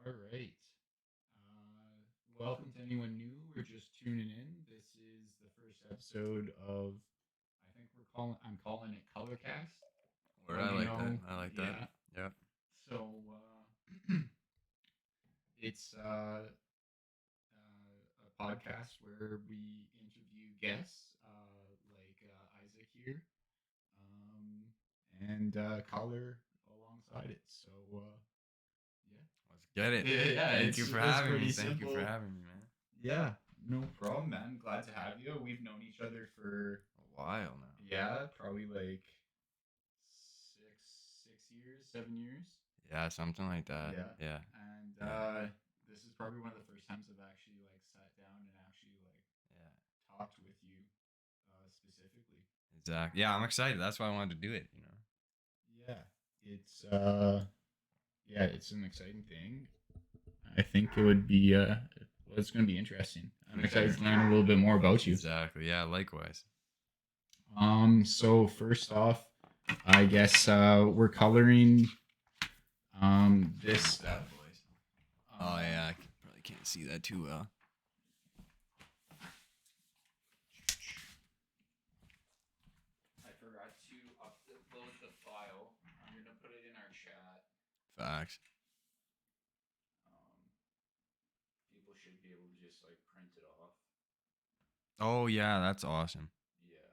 All right. Welcome to anyone new. We're just tuning in. This is the first episode of. I think I'm calling it ColorCast. Word, Let I me like that. know. I like that. Yeah. Yeah. So it's a podcast where we interview guests, like Isaac here, and Color alongside it. So yeah. Let's get it. Yeah, Thank you for it's having pretty me. Thank you simple. for having me, man. Yeah, no problem, man. Glad to have you. We've known each other for A while now. probably like 6 years, 7 years. Yeah, something like that. Yeah. And this is probably one of the first times I've actually like sat down and actually like Yeah. talked with you specifically. Exactly. Yeah, I'm excited. That's why I wanted to do it. Yeah, it's an exciting thing. I think it would be it's going to be interesting. I'm excited to learn a little bit more about you. Exactly. Yeah. Likewise. So first off, I guess we're coloring this stuff. Oh yeah, I probably can't see that too well. I forgot to upload the file. I'm gonna put it in our chat. Facts. People should be able to just like print it off. Oh yeah, that's awesome. Yeah.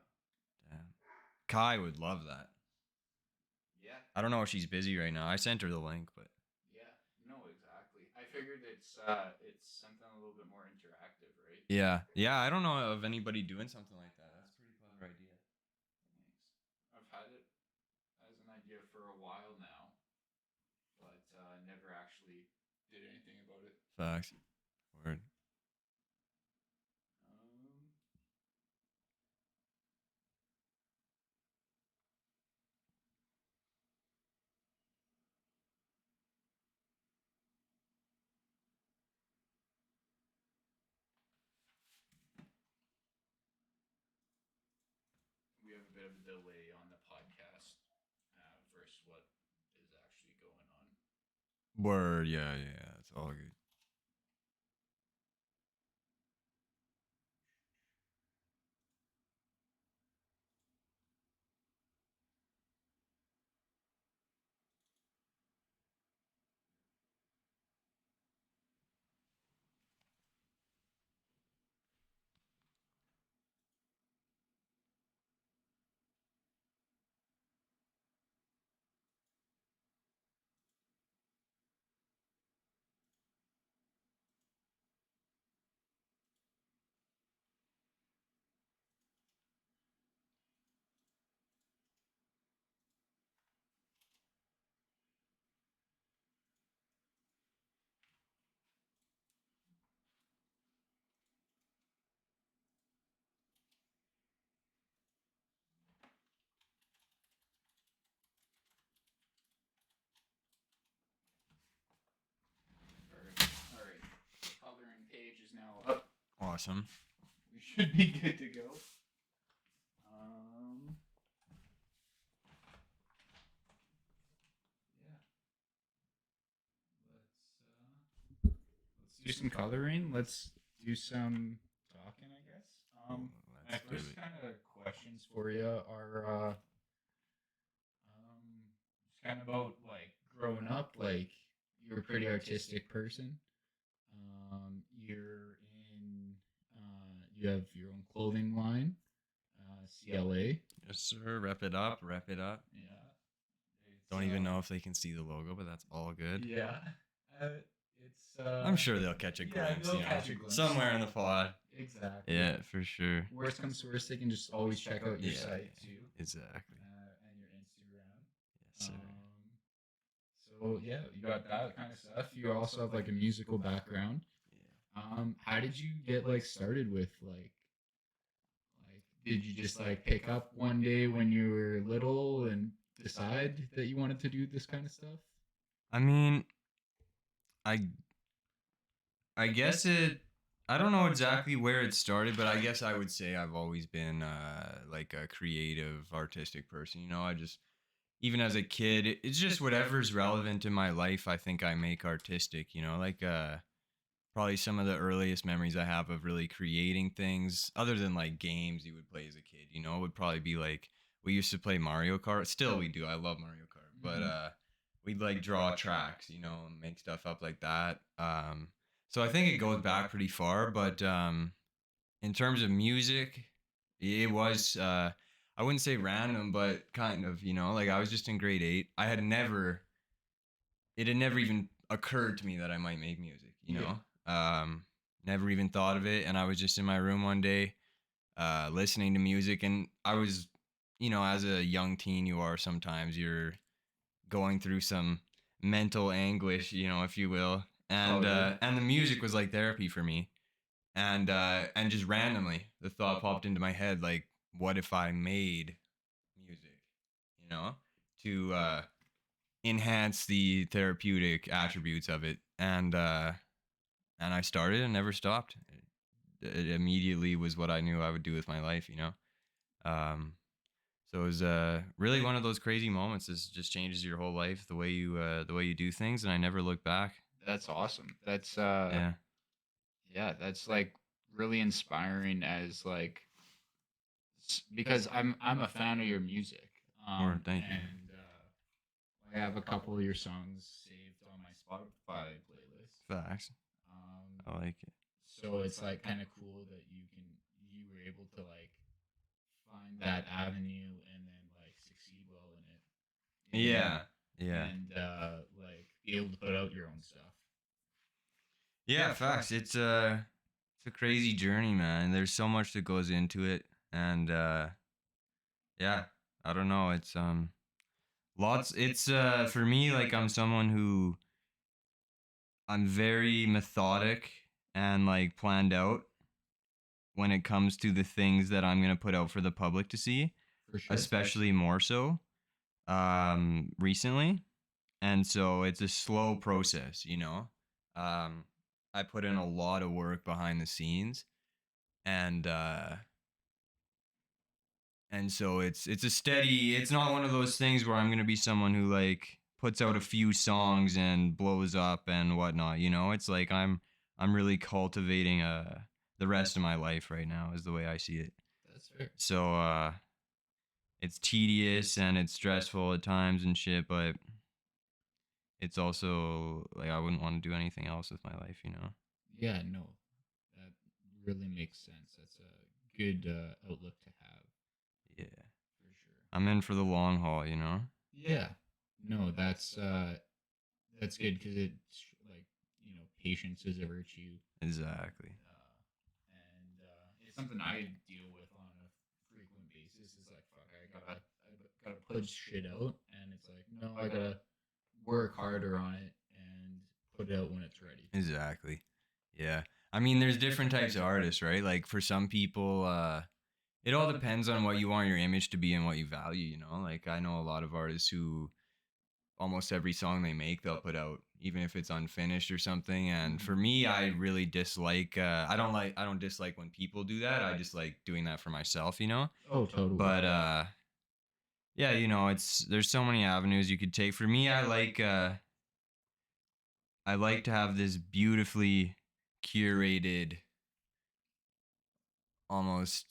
Damn. Kai would love that. Yeah. I don't know if she's busy right now. I sent her the link, but. Yeah. No, exactly. I figured it's something a little bit more interactive, right? Yeah. Yeah. I don't know of anybody doing something like that. That's a pretty clever idea. Thanks. I've had it as an idea for a while now, but never actually did anything about it. Facts. Word. We have a bit of a delay on the podcast versus what is actually going on. Word. Yeah. Yeah. It's all good. All right. Coloring page is now up. Awesome. We should be good to go. Yeah. Let's do some coloring. Let's do some talking, I guess. My first kind of questions for you are just kind of about like growing up. Like you're a pretty artistic person. You have your own clothing line, CLA. Yes, sir. Rep it up. Rep it up. Yeah. Don't even know if they can see the logo, but that's all good. Yeah. It's. I'm sure they'll catch a glimpse. They'll catch a glimpse somewhere in the pod. Exactly. Yeah, for sure. Worst comes to worst, they can just always check out your Yeah, site too, exactly. and your Instagram. Yes, sir. So yeah, you got that kind of stuff. You also have like a musical background. How did you get like started with did you just like pick up one day when you were little and decide that you wanted to do this kind of stuff? I mean, I I guess it. I don't know exactly where it started, but I guess I would say I've always been like a creative, artistic person. You know, I just even as a kid, it's just whatever's relevant in my life. I think I make artistic. You know, like probably some of the earliest memories I have of really creating things, other than like games you would play as a kid. You know, would probably be like we used to play Mario Kart. Still, we do. I love Mario Kart, but Mhm. we'd like draw tracks. You know, and make stuff up like that. So I think it goes back pretty far, but in terms of music, it was I wouldn't say random, but kind of, you know, like I was just in grade 8. I had never it had never even occurred to me that I might make music, you Yeah. know. Never even thought of it, and I was just in my room one day listening to music, and I was, you know, as a young teen you are sometimes you're going through some mental anguish, you know, if you will. Totally. And the music was like therapy for me. And just randomly the thought popped into my head like what if I made music, you know, to enhance the therapeutic attributes of it. And I started and never stopped. It immediately was what I knew I would do with my life, you know. Um so it was really one of those crazy moments. This just changes your whole life, the way you do things, and I never look back. That's awesome. That's Yeah. yeah, that's like really inspiring as like because I'm a fan of your music. Or thank you. And I have a couple of your songs saved on my Spotify playlist. Facts. Um, I like it. so it's like kind of cool that you were able to like find that avenue and then like succeed well in it. Yeah. Yeah. And like be able to put out your own stuff. Yeah, facts. It's a crazy journey, man. There's so much that goes into it, and yeah, I don't know. It's lots. It's for me like I'm someone who I'm very methodic and like planned out when it comes to the things that I'm gonna put out for the public to see, For sure. especially more so recently. And so it's a slow process, you know. Um, I put in a lot of work behind the scenes, and so it's a steady. It's not one of those things where I'm gonna be someone who like puts out a few songs and blows up and whatnot. You know, it's like I'm really cultivating the rest of my life right now is the way I see it. That's fair. So it's tedious and it's stressful at times and shit, but it's also like I wouldn't want to do anything else with my life, you know. Yeah, no, that really makes sense. That's a good outlook to have Yeah. for sure. I'm in for the long haul, you know? Yeah, no, that's good because it's like patience is a virtue, Exactly. and it's something I deal with on a frequent basis. Is like fuck, I gotta put shit out, and it's like no, I gotta work harder on it and put it out when it's ready. Exactly. Yeah. I mean, there's different types of artists, right? Like for some people, it all depends on what you want your image to be and what you value, you know? Like I know a lot of artists who almost every song they make they'll put out even if it's unfinished or something, and for me I really dislike I don't dislike when people do that. I just like doing that for myself, you know? Oh, totally. But yeah, you know, it's there's so many avenues you could take. For me, I like to have this beautifully curated almost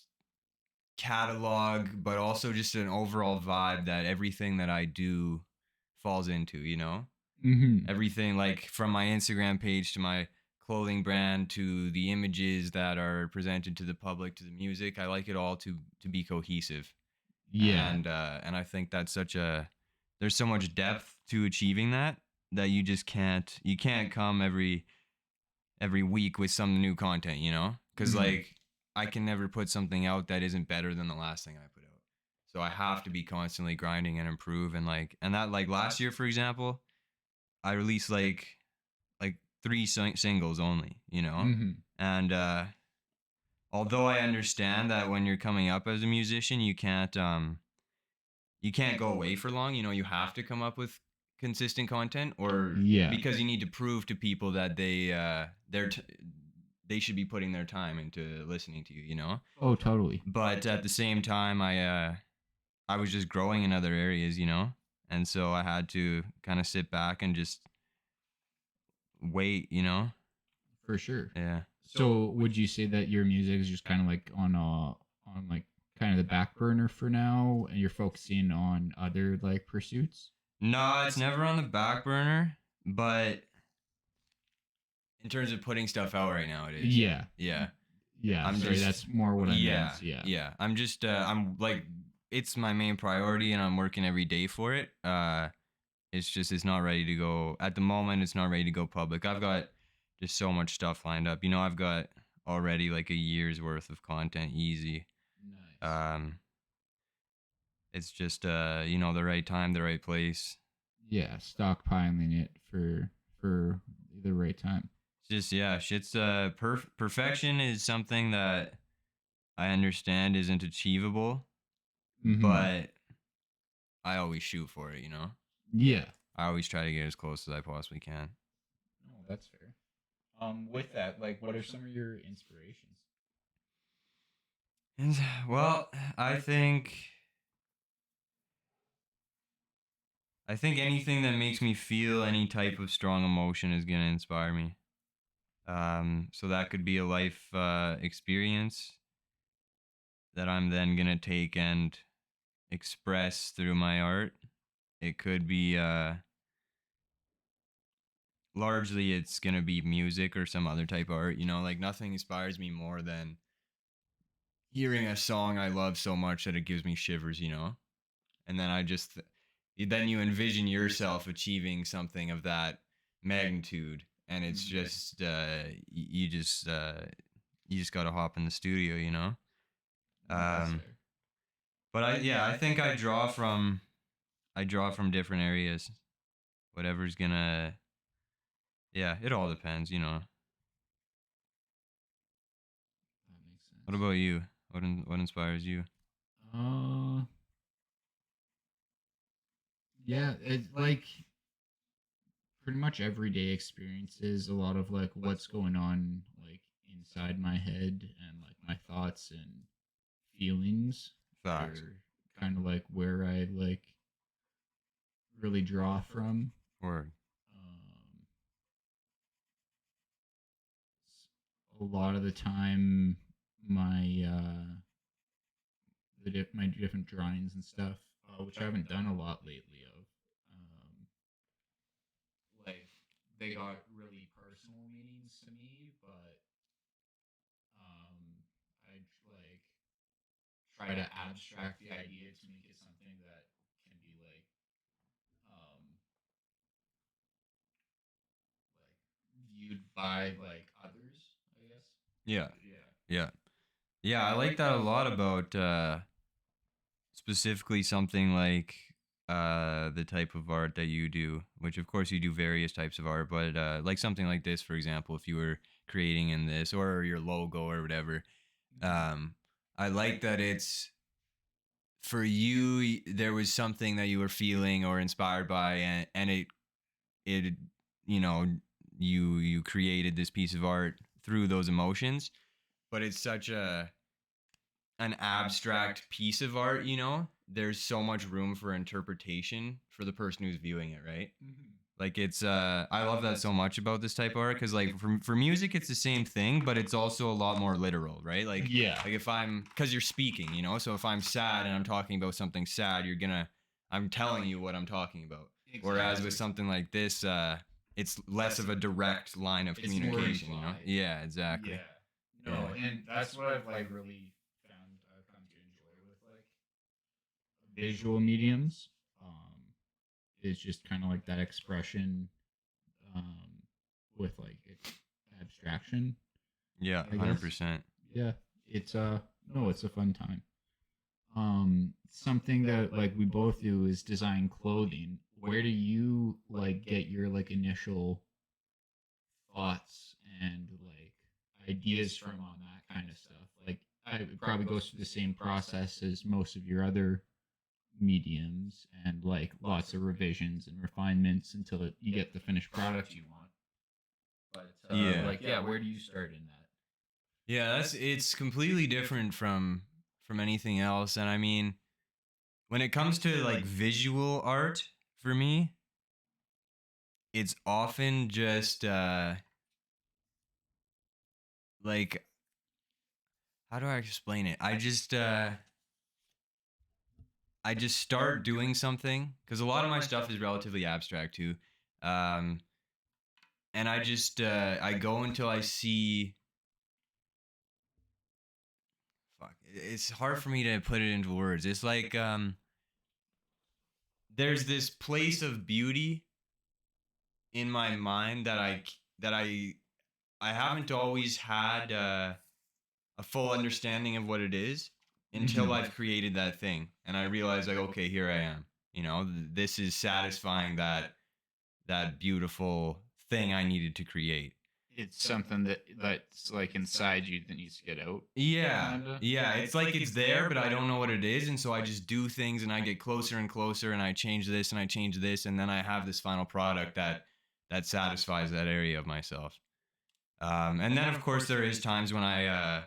catalog, but also just an overall vibe that everything that I do falls into, you know? Mm-hmm. Everything like from my Instagram page to my clothing brand to the images that are presented to the public to the music, I like it all to be cohesive. Yeah. And I think that's such a there's so much depth to achieving that that you just can't come every week with some new content, you know? because Mhm. like I can never put something out that isn't better than the last thing I put out. So I have to be constantly grinding and improve, and that like last year, for example, I released like three singles only, Mhm. and although I understand that when you're coming up as a musician, you can't go away for long. You have to come up with consistent content, or Yeah. because you need to prove to people that they should be putting their time into listening to you. Oh, totally. But at the same time, I was just growing in other areas, and so I had to kind of sit back and just wait. For sure. Yeah. So, would you say that your music is just kind of like on like kind of the back burner for now, and you're focusing on other like pursuits? No, it's never on the back burner, but in terms of putting stuff out right now, it is. Yeah. Yeah. Yeah. I'm Sorry, just that's more what I yeah, meant. Yeah. yeah. I'm like it's my main priority and I'm working every day for it. It's just it's not ready to go at the moment. It's not ready to go public. I've got just so much stuff lined up. I've got already like a year's worth of content easy. Nice. It's just the right time, the right place. Yeah, stockpiling it for the right time. Just yeah, shit's perfection is something that I understand isn't achievable, Mhm. but I always shoot for it. Yeah. I always try to get as close as I possibly can. No, that's fair. With that, like, what are some of your inspirations? And well, I think anything that makes me feel any type of strong emotion is gonna inspire me. So that could be a life experience that I'm then gonna take and express through my art. It could be largely it's gonna be music or some other type of art. Like nothing inspires me more than hearing a song I love so much that it gives me shivers. And then then you envision yourself achieving something of that magnitude, and it's just you just got to hop in the studio. No, that's Um, fair. but I think I draw from different areas. Whatever's gonna, yeah, it all depends. That makes What sense. about you? What inspires you? Uh, yeah, it's like pretty much everyday experiences. A lot of like what's going on like inside my head and like my thoughts and feelings Facts. are kind of like where I like really draw from. Word. Um, a lot of the time, my my different drawings and stuff, which I haven't done a lot lately. Like they got really personal meanings to me, but I like try to abstract the idea to make it something that can be um like viewed by like others, I guess. Yeah. Yeah. Yeah. Yeah, I like that a lot about specifically something like the type of art that you do, which of course you do various types of art, but like something like this, for example, if you were creating in this or your logo or whatever, um, I like that it's for you. There was something that you were feeling or inspired by, and it you know you created this piece of art through those emotions, but it's such an abstract piece of art. There's so much room for interpretation for the person who's viewing it, right? Mm-hmm. Like it's I love that so much about this type of art because like for music it's the same thing, but it's also a lot more literal, right? Yeah. Like if I'm because you're speaking. So if I'm sad and I'm talking about something sad, I'm telling you what I'm talking about. Whereas with something like this, it's less of a direct line of It's more communication. implied. Yeah, exactly. Yeah. No, and that's what I've like really found I've come to enjoy with like visual mediums. Is just kind of like that expression um with like abstraction. Yeah, I guess. 100%. Yeah, it's no, it's a fun time. Something that like we both do is design clothing. Where do you like get your like initial thoughts and like ideas from on that kind of stuff? Like it probably goes through the same process as most of your other mediums and like lots of revisions and refinements until you get the finished product you want. But Yeah. like yeah, where do you start in that? Yeah, it's completely different from anything else. And I mean, when it comes to like visual art for me, it's often just like how do I explain it? I just start doing something because a lot of my stuff is relatively abstract too. Um and I go until I see fuck. It's hard for me to put it into words. It's like there's this place of beauty in my mind that I haven't always had a full understanding of what it is until Mhm. I've created that thing, and I realize like, okay, here I am. You know, this is satisfying that beautiful thing I needed to create. It's something that's like inside you that needs to get out, Yeah. kind of. Yeah, it's like it's there, but I don't know what it is, and so I just do things and I get closer and closer and I change this and I change this and then I have this final product that satisfies that area of myself. And then of course there is times when I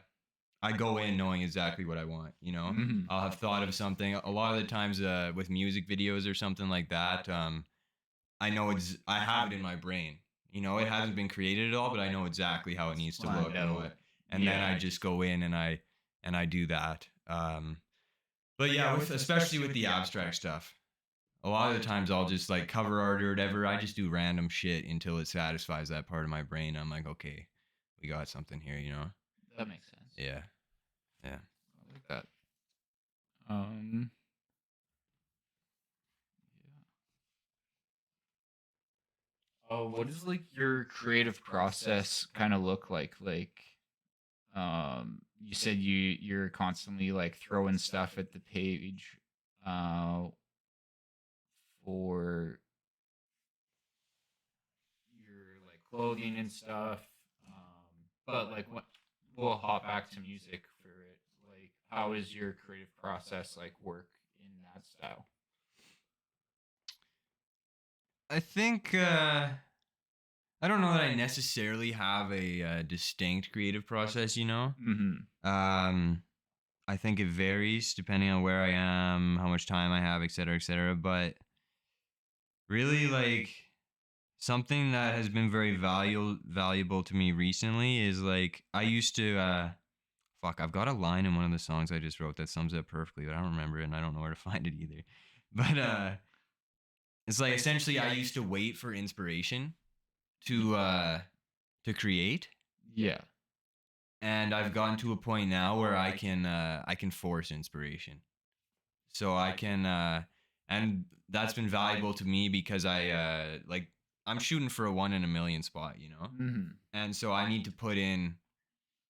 go in knowing exactly what I want, you know? Hmm. I'll have thought of something. A lot of the times with music videos or something like that, I have it in my brain. You know, it hasn't been created at all, but I know exactly how it needs to look Planned and out. what. And then I just go in and I do that. But yeah, with especially with the abstract stuff, a lot of the times I'll just like cover art or whatever. I just do random shit until it satisfies that part of my brain. I'm like, okay, we got something here, you know? That makes sense. Yeah, yeah. I like that. Um, yeah. Oh, what does like your creative process kind of look like? Like, you said you're constantly like throwing stuff at the page, uh, for your like clothing and stuff. But like what we'll hop back to music for it. Like, how is your creative process like work in that style? I think I don't know that I necessarily have a distinct creative process. You know, Mm-hmm. um, I think it varies depending on where I am, how much time I have, et cetera, et cetera. But really, like something that has been very valuable to me recently is like I used to fuck. I've got a line in one of the songs I just wrote that sums it up perfectly, but I don't remember it and I don't know where to find it either. But it's like essentially I used to wait for inspiration to create, Yeah. and I've gotten to a point now where I can force inspiration. So I can and that's been valuable to me because like I'm shooting for a 1 in a million spot, you know? Mm-hmm. And so I need to put in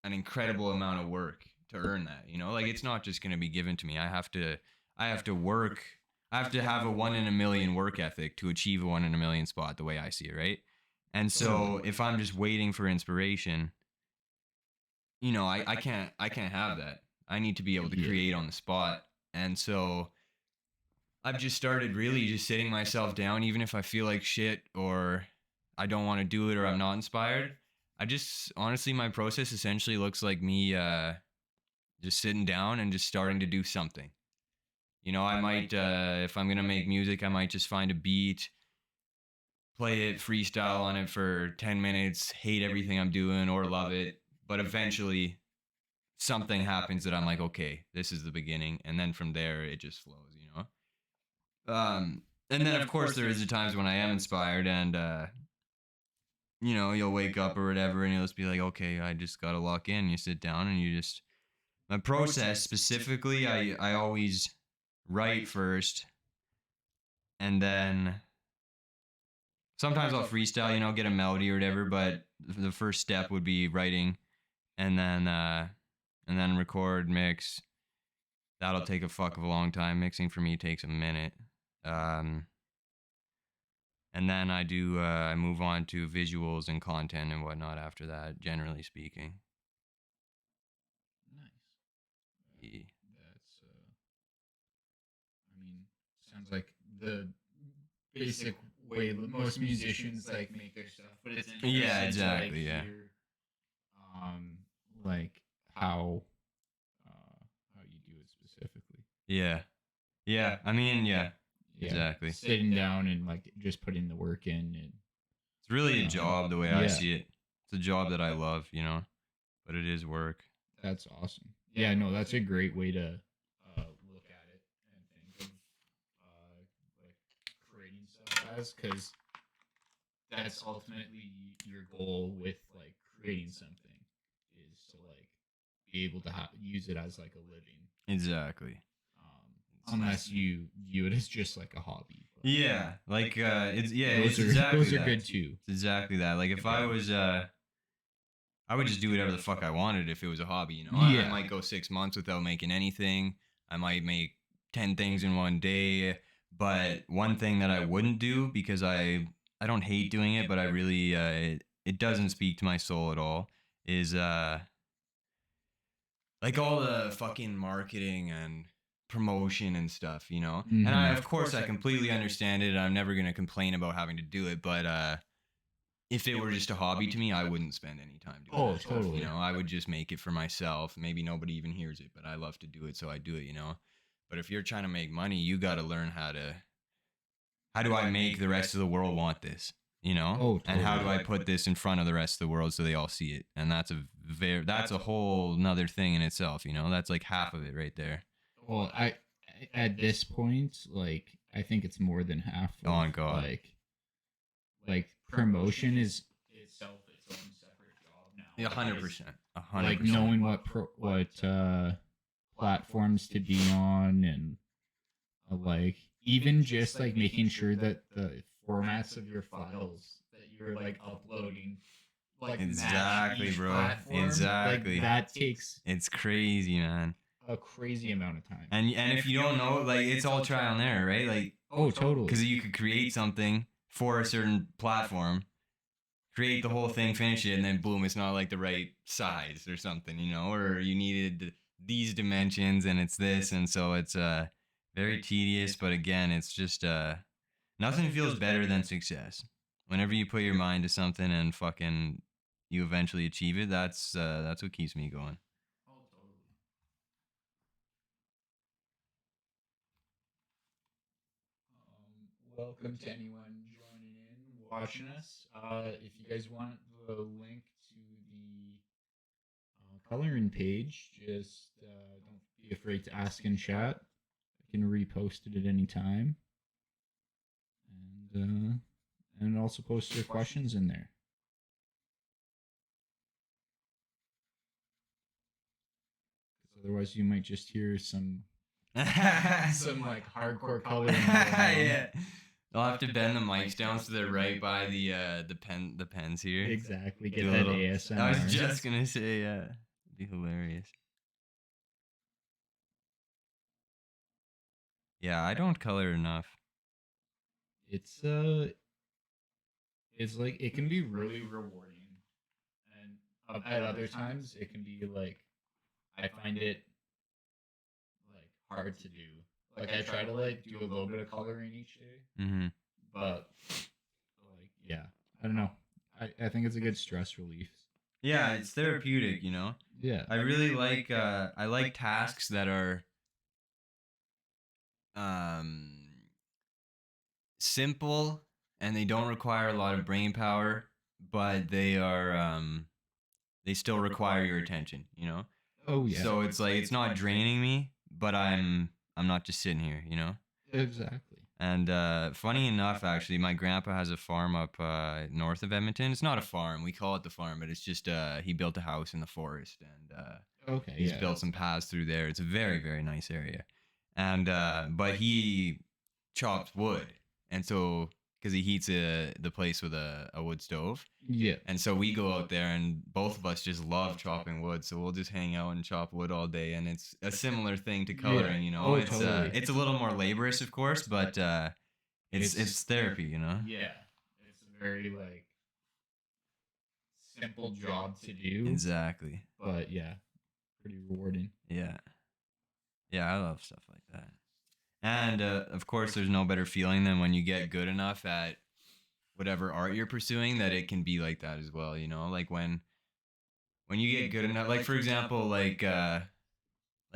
an incredible amount of work to earn that, you know? Like it's not just going to be given to me. I have to work. I have to have a 1 in a million work ethic to achieve a 1 in a million spot the way I see it, right? And so if I'm just waiting for inspiration, you know, I can't have that. I need to be able to Yeah. create on the spot. And so I've just started really just sitting myself down, even if I feel like shit or I don't want to do it or I'm not inspired. I just honestly, my process essentially looks like me just sitting down and just starting to do something. You know, I might, if I'm going to make music, I might just find a beat, play it, freestyle on it for 10 minutes, hate everything I'm doing or love it. But eventually something happens that I'm like, okay, this is the beginning. And then from there, it just flows, you know? And then, of course, there is the times when I am inspired and, you know, you'll wake up or whatever and you'll just be like, okay, I just got to lock in. You sit down and you just, my process specifically, I always write first and then sometimes I'll freestyle, you know, get a melody or whatever. But the first step would be writing. and then record, mix. That'll take a fuck of a long time. Mixing for me takes a minute. And then I move on to visuals and content and whatnot after that, generally speaking. Nice. Yeah. That's I mean, sounds like the basic way most musicians like make their stuff, but it's interesting Yeah, to, exactly, like, yeah. hear, like how you do it specifically. Yeah. Yeah. I mean, yeah. Yeah, Exactly. sitting down and like just putting the work in, and It's really a job the way I yeah. see it. It's a job that I love, you know, but it is work. That's awesome. Yeah, no, that's a great way to look at it and think of like creating stuff as, because that's ultimately your goal with like creating something, is to like be able to use it as like a living. Exactly. Unless you view it as just like a hobby. But Yeah, like it's those it's exactly those are that. good too. It's exactly that. Like if I was I would just do whatever the fuck I wanted if it was a hobby, you know. I might go 6 months without making anything. I might make 10 things in one day, but one thing that I wouldn't do, because I don't hate doing it, but I really it doesn't speak to my soul at all, is like all the fucking marketing and promotion and stuff, you know. And I, of course, I completely understand it. I'm never gonna complain about having to do it, but if it were just a hobby to me, I wouldn't spend any time doing that stuff, totally. you know. I would just make it for myself. Maybe nobody even hears it, but I love to do it, so I do it, you know. But if you're trying to make money, you got to learn how do I make the rest of the world want this, you know? Oh, And how do totally. I put this in front of the rest of the world so they all see it? And that's a whole nother thing in itself, you know. That's like half of it right there. Well, I at this point, like, I think it's more than half. Oh, God. Like promotion is itself its own separate job now. Yeah, 100%. 100%. Like knowing what platforms to be on, and like even just like making sure that the formats of your files that you're like uploading like match Exactly, each bro. platform. Exactly. Like, that takes It's crazy, man. a crazy amount of time. And if you don't know, like, it's all trial and error, right? Like, Oh, totally. because you could create something for a certain platform, create the whole thing, finish it, and then boom, it's not like the right size or something, you know, or you needed these dimensions and it's this, and so it's very tedious. But again, it's just nothing feels better than success. Whenever you put your mind to something and fucking you eventually achieve it, that's what keeps me going. Oh, totally. Welcome to anyone joining in, watching us. If you guys want the link to the coloring page, just don't be afraid to ask in chat. I can repost it at any time, and also post your questions in there. 'Cause otherwise, you might just hear some like hardcore coloring. Yeah. I'll have to bend the mics down so they're right by the pens here. Exactly. Get Do a that little- ASMR. I was just gonna say, yeah, it'd be hilarious. Yeah, I don't color enough. It's like it can be really rewarding, and at other times it can be like I find it like hard to do. Like I try to like do a little bit of coloring each day, Mm-hmm. but like yeah, I don't know. I think it's a good stress relief. Yeah, it's therapeutic, you know. Yeah. I really like I like tasks that are simple and they don't require a lot of brain power, but they still require your attention, you know? Oh yeah. So it's like it's not draining me, but I'm not just sitting here, you know? Exactly. And funny enough, actually, my grandpa has a farm up north of Edmonton. It's not a farm. We call it the farm, but it's just he built a house in the forest, and Okay. he's built some paths through there. It's a very, very nice area. And but he chops wood, and so because he heats the place with a wood stove. Yeah. And so we go out there, and both of us just love chopping wood. So we'll just hang out and chop wood all day, and it's a similar thing to coloring. You know, Oh, it's totally. it's a little more laborious, of course, but it's therapy. You know. Yeah, it's a very like simple job to do. Exactly. But yeah, pretty rewarding. Yeah. Yeah, I love stuff like that. And of course, there's no better feeling than when you get good enough at whatever art you're pursuing that it can be like that as well. You know, like when you get good enough, like for example, like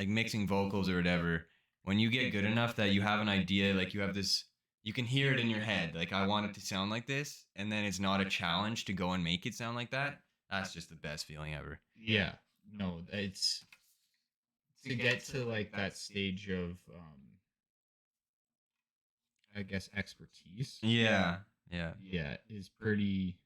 mixing vocals or whatever. When you get good enough that you have an idea, like you have this, you can hear it in your head. Like I want it to sound like this, and then it's not a challenge to go and make it sound like that. That's just the best feeling ever. Yeah. No, it's to get to like that stage of I guess expertise. Yeah. Yeah, is pretty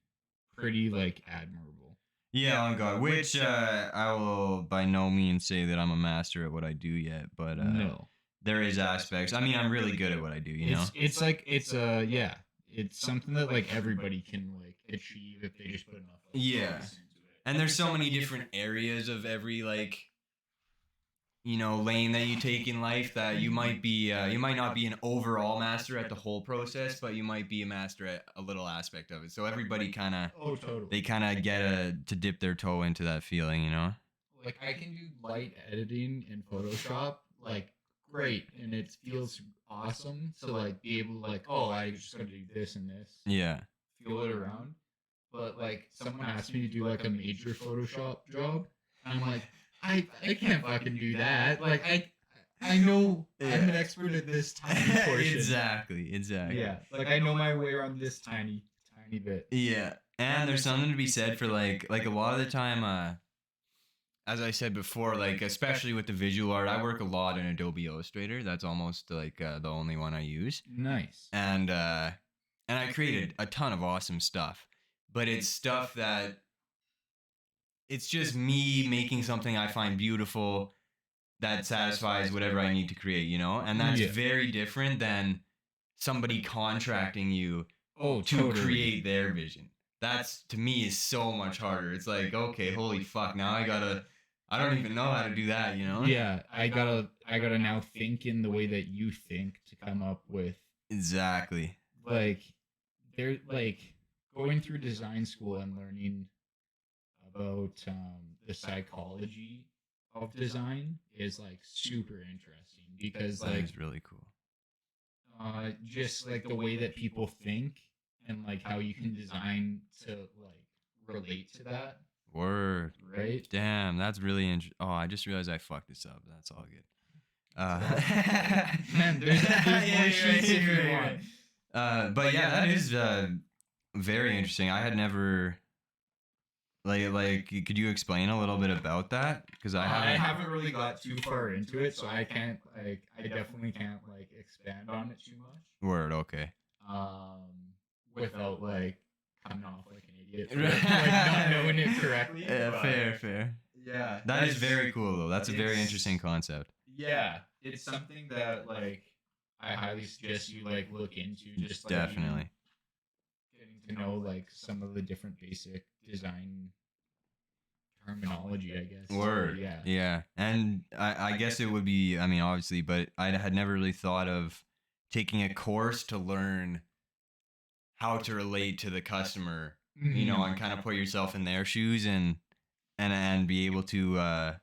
like admirable. Yeah, on God. Which I will by no means say that I'm a master at what I do yet, but no, there is aspects. I mean, I'm really good at what I do. You know, it's like it's something that like everybody can like achieve if they just put enough. Like, yeah, focus into it. and there's so many different areas of every like, you know, lane that you take in life that you might not be an overall master at the whole process, but you might be a master at a little aspect of it. So everybody kind of they kind of get to dip their toe into that feeling, you know. Like I can do light editing in Photoshop, like great, and it feels awesome to like be able to like, oh, I just gotta do this and this. Yeah. Feel it around. But like someone asked me to do like a major Photoshop job, and I'm like, I can't fucking do that. Like I know I'm an expert at this tiny portion. Exactly. Yeah. Like I know my way around this tiny bit. Yeah. And there's something to be said for like a lot of the time, as I said before, like especially with the visual art, I work a lot in Adobe Illustrator. That's almost like the only one I use. Nice. And I created a ton of awesome stuff, but it's stuff that it's just me making something I find beautiful that satisfies whatever I need to create, you know? And that's very different than somebody contracting you to create their vision. That's, to me, is so much harder. It's like, okay, holy fuck, now I don't even know how to do that, you know? Yeah, I gotta now think in the way that you think to come up with. Exactly. Like, they're like going through design school and learning about the psychology of design is like super interesting because like it's really cool. Just like the way that people think and like how you can design to like relate to that. Word. Right? Damn, that's really interesting. Oh, I just realized I fucked this up. That's all good. Man, there's more sheets if you want. But yeah, that is very interesting. I had never like could you explain a little bit about that? Because I haven't really got too far into it, so I can't like I definitely can't like expand on it too much. Word, okay. Without like coming off like an idiot, for, like not knowing it correctly. Yeah, but, fair. Yeah, that is very cool though. That's a very interesting concept. Yeah, it's something that like I highly suggest you like look into. Just like, definitely getting to know like some of the different basic design terminology, I guess. Word. So, yeah. And I guess it would be, I mean, obviously, but I had never really thought of taking a course to learn how to relate to the customer, you know, and kind of put yourself in their shoes and be able to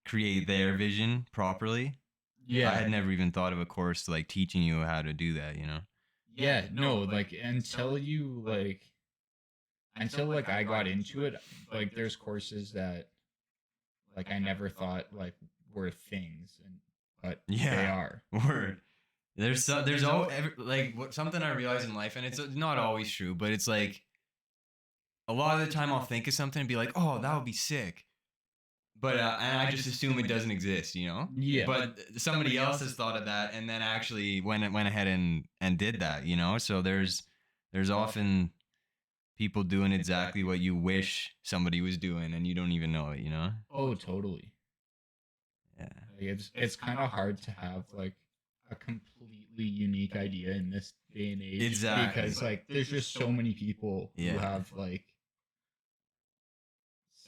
create their vision properly. Yeah. I had never even thought of a course like teaching you how to do that, you know? Yeah, no, like until I got into it, like there's courses that like I never thought like were things, but they are. Word. There's like something I realize in life, and it's not always true, but it's like a lot of the time I'll think of something and be like, oh, that would be sick. But and I just assume it doesn't exist, you know? Yeah. But somebody else has thought of that and then actually went ahead and did that, you know? So there's often people doing exactly what you wish somebody was doing and you don't even know it, you know? Oh, totally. Yeah. Like, it's kind of hard to have like a completely unique idea in this day and age. Exactly. Because like there's just so many people who Yeah. have like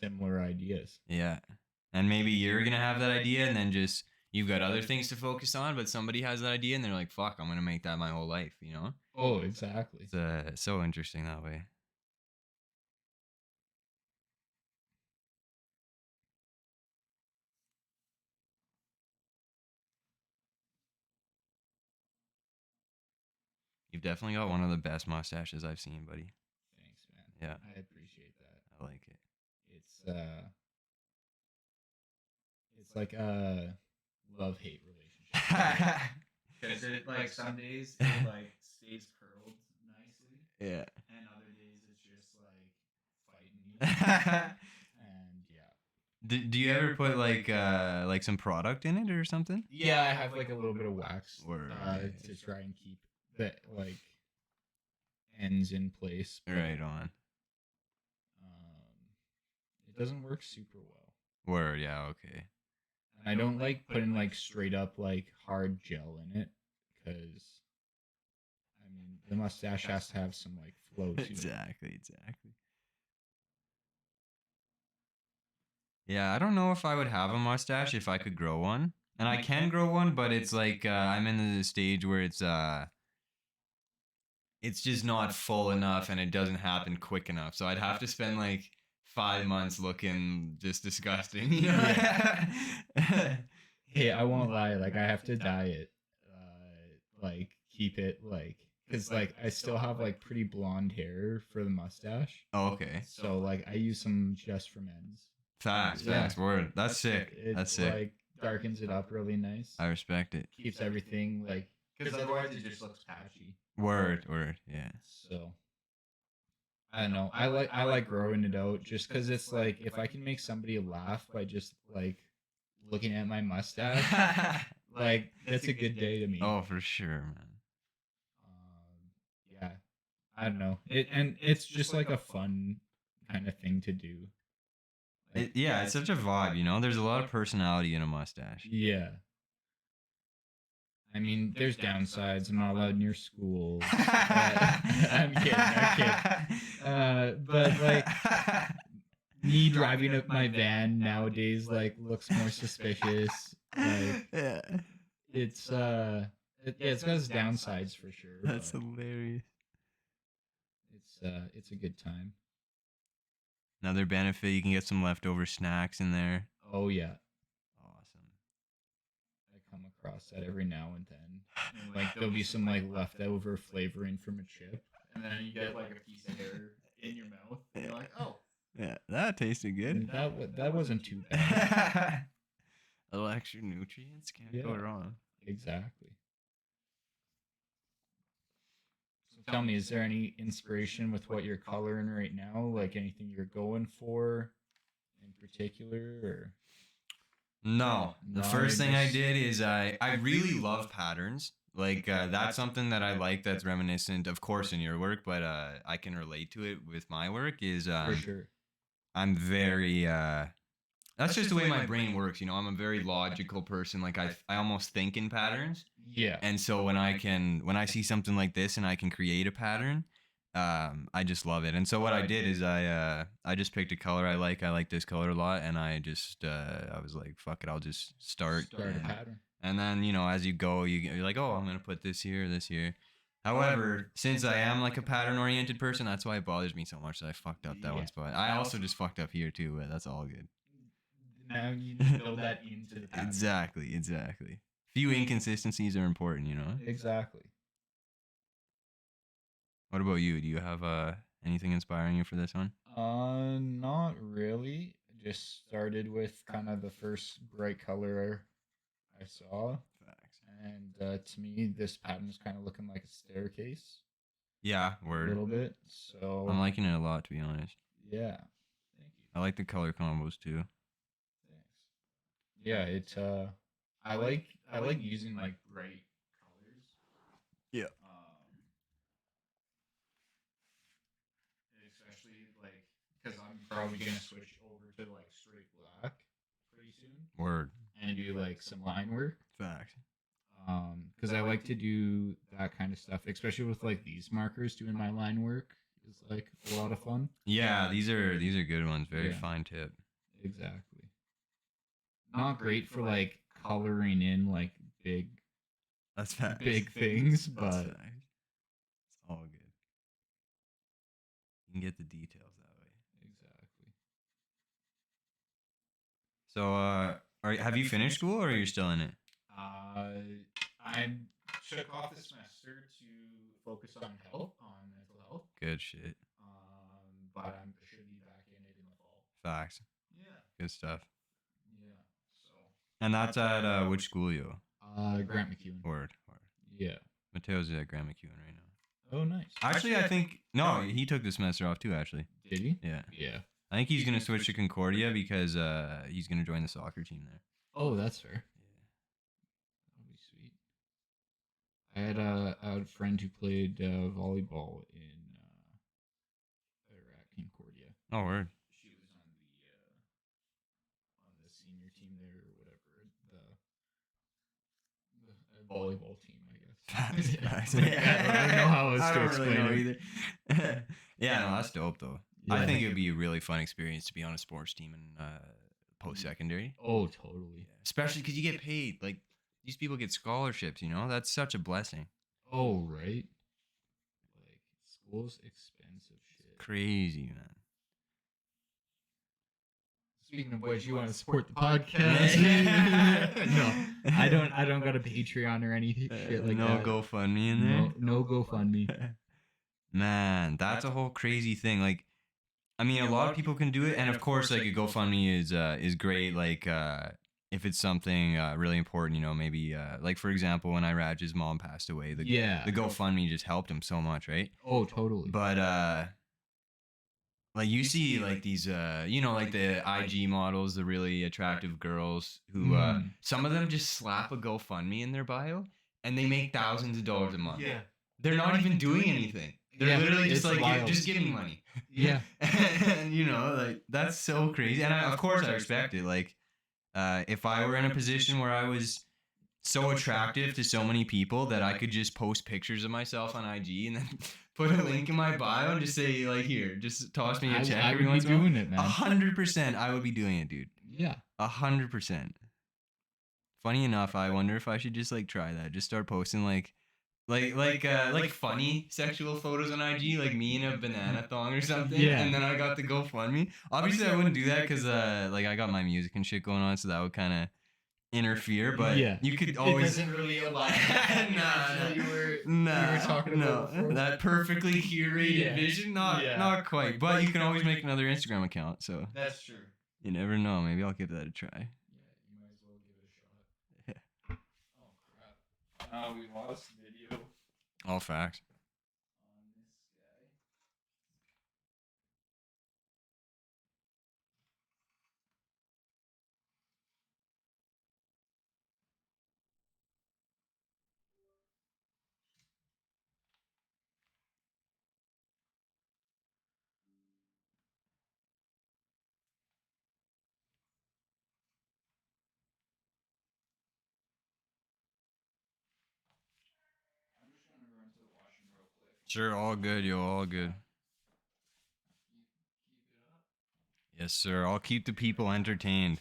similar ideas. Yeah. And maybe you're going to have that idea and then just you've got other things to focus on, but somebody has that idea and they're like, fuck, I'm going to make that my whole life, you know? Oh, exactly. It's so interesting that way. You've definitely got one of the best mustaches I've seen, buddy. Thanks, man. Yeah. I appreciate that. I like it. It's like a love-hate relationship. Because it like some days it like stays curled nicely. Yeah. And other days it's just like fighting you. And yeah. Do you ever put like some product in it or something? Yeah, I have like a little bit of wax Word. to try and keep the like ends in place. Right on. It doesn't work super well. Word, yeah, okay. And I don't like putting like straight up like hard gel in it because I mean the mustache has to have some like flow to it. Exactly. Yeah, I don't know if I would have a mustache if I could grow one. And I can grow one, but it's like I'm in the stage where it's just not full enough and it doesn't happen quick enough. So I'd have to spend like 5 months looking just disgusting. You know? Hey, I won't lie. Like I have to dye it, like keep it like because like I still have like pretty blonde hair for the mustache. Oh, okay. So like I use some just for men's. Facts. Word. That's sick. That's sick. Like darkens it up really nice. I respect it. Keeps everything like because otherwise it just looks patchy. Word. Yeah. So I don't know. I like growing it out just because it's like if I can make somebody laugh by just like looking at my mustache, like that's a good day to me. Oh, for sure, man. Yeah, I don't know. It's just like a fun kind of thing to do. Yeah, it's such a vibe, you know? There's a lot of personality in a mustache. Yeah. I mean, there's downsides. I'm not allowed near school. I'm kidding. But like, me driving up my van nowadays, like, looks more suspicious. Like, yeah. It's got its downsides for sure. That's hilarious. It's a good time. Another benefit, you can get some leftover snacks in there. Oh yeah. Awesome. I come across that every now and then. And, like there'll be some like leftover flavoring from a chip, and then you get like a piece of hair in your mouth. And you're like, oh. Yeah, that tasted good. That wasn't too bad. A little extra nutrients, can't go wrong. Exactly. Tell me, is there any inspiration with what you're coloring right now? Like anything you're going for in particular? Or no. The first thing I did is I really love patterns. Like that's something that I like that's reminiscent, of course, in your work, but I can relate to it with my work is for sure. I'm very that's just the way my brain works, you know. I'm a very logical person. Like I almost think in patterns. Yeah. And so when I see something like this and I can create a pattern, I just love it. And so what I did is I just picked a color I like. I like this color a lot, and I was like, fuck it, I'll just start a pattern. And then, you know, as you go, you're like, oh, I'm gonna put this here, this here. However, since I am like a pattern-oriented person, that's why it bothers me so much that I fucked up that one spot. I also just fucked up here too, but that's all good. Now you need to build that into the pattern. Exactly. Few inconsistencies are important, you know? Exactly. What about you? Do you have anything inspiring you for this one? Not really. Just started with kind of the first bright color I saw. Facts. And to me, this pattern is kind of looking like a staircase. Yeah, word. A little bit. So I'm liking it a lot, to be honest. Yeah. Thank you. I like the color combos too. Thanks. Yeah, it's I like using like bright colors. Yeah. Especially like because I'm probably gonna switch over to like straight black pretty soon. Word. And do like some line work. Fact. Because I like to do that kind of stuff, especially with like these markers. Doing my line work is like a lot of fun. Yeah, these are good ones. Very fine tip. Exactly. Not great for like coloring in like big That's facts. big things, but That's facts. It's all good. You can get the details that way. exactly. So, have you finished school or are you still in it? I took off the semester to focus on mental health. Good shit. But I should be back in it in the fall. Facts. Yeah. Good stuff. Yeah. So. And that's at which school, yo? Grant McEwen. Word. Yeah. Mateo's at Grant McEwen right now. Oh, nice. Actually, I think no, he took the semester off too. Actually. Did he? Yeah. Yeah. I think he's gonna switch to Concordia because he's gonna join the soccer team there. Oh, that's fair. That'd be sweet. I had a friend who played volleyball at Concordia. Oh, word. She was on the senior team there or whatever. The volleyball team, I guess. I don't know how else to explain it either. Yeah, no, that's dope though. Yeah. I think it would be a really fun experience to be on a sports team in post-secondary. Oh, totally. Especially because you get paid. Like, these people get scholarships, you know? That's such a blessing. Oh, right? Like, school's expensive shit. Crazy, man. Speaking of which, you want to support the podcast? No, I don't got a Patreon or anything shit like that. No GoFundMe in there? No GoFundMe. Man, that's a whole crazy thing. Like, I mean, a lot of people can do it, and of course, like a GoFundMe is great. Like, if it's something really important, you know, maybe like for example, when Iraj's mom passed away, the GoFundMe just helped him so much, right? Oh, totally. But like you see, like these, you know, like the IG models, the really attractive girls who, some of them just slap a GoFundMe in their bio, and they make thousands of dollars a month. Yeah. They're not even doing anything. They're literally just like, wild. just give me money. Yeah. And, you know, like, that's so crazy. And of course I respect it. Like, if I were in a position where I was so attractive to so many people that I could just post pictures of myself on IG and then put a link in my bio and just say, like, here, just toss me a check every once in a while. doing it, man. 100% I would be doing it, dude. Yeah. 100%. Funny enough, I wonder if I should just, like, try that. Just start posting, like funny sexual photos on IG, like me in a banana thong or something. Yeah. And then I got the GoFundMe. Obviously, I wouldn't do that because like I got my music and shit going on, so that would kind of interfere. But you could always. It doesn't really align. Nah. You were talking about before. That perfectly curated vision, not quite. But you can always make another Instagram account. So that's true. You never know. Maybe I'll give that a try. Yeah, you might as well give it a shot. Oh crap! We lost video. All facts. On this guy. I'm just gonna run to the washroom real quick. Sure, all good, yo, all good. Keep it up. Yes, sir. I'll keep the people entertained.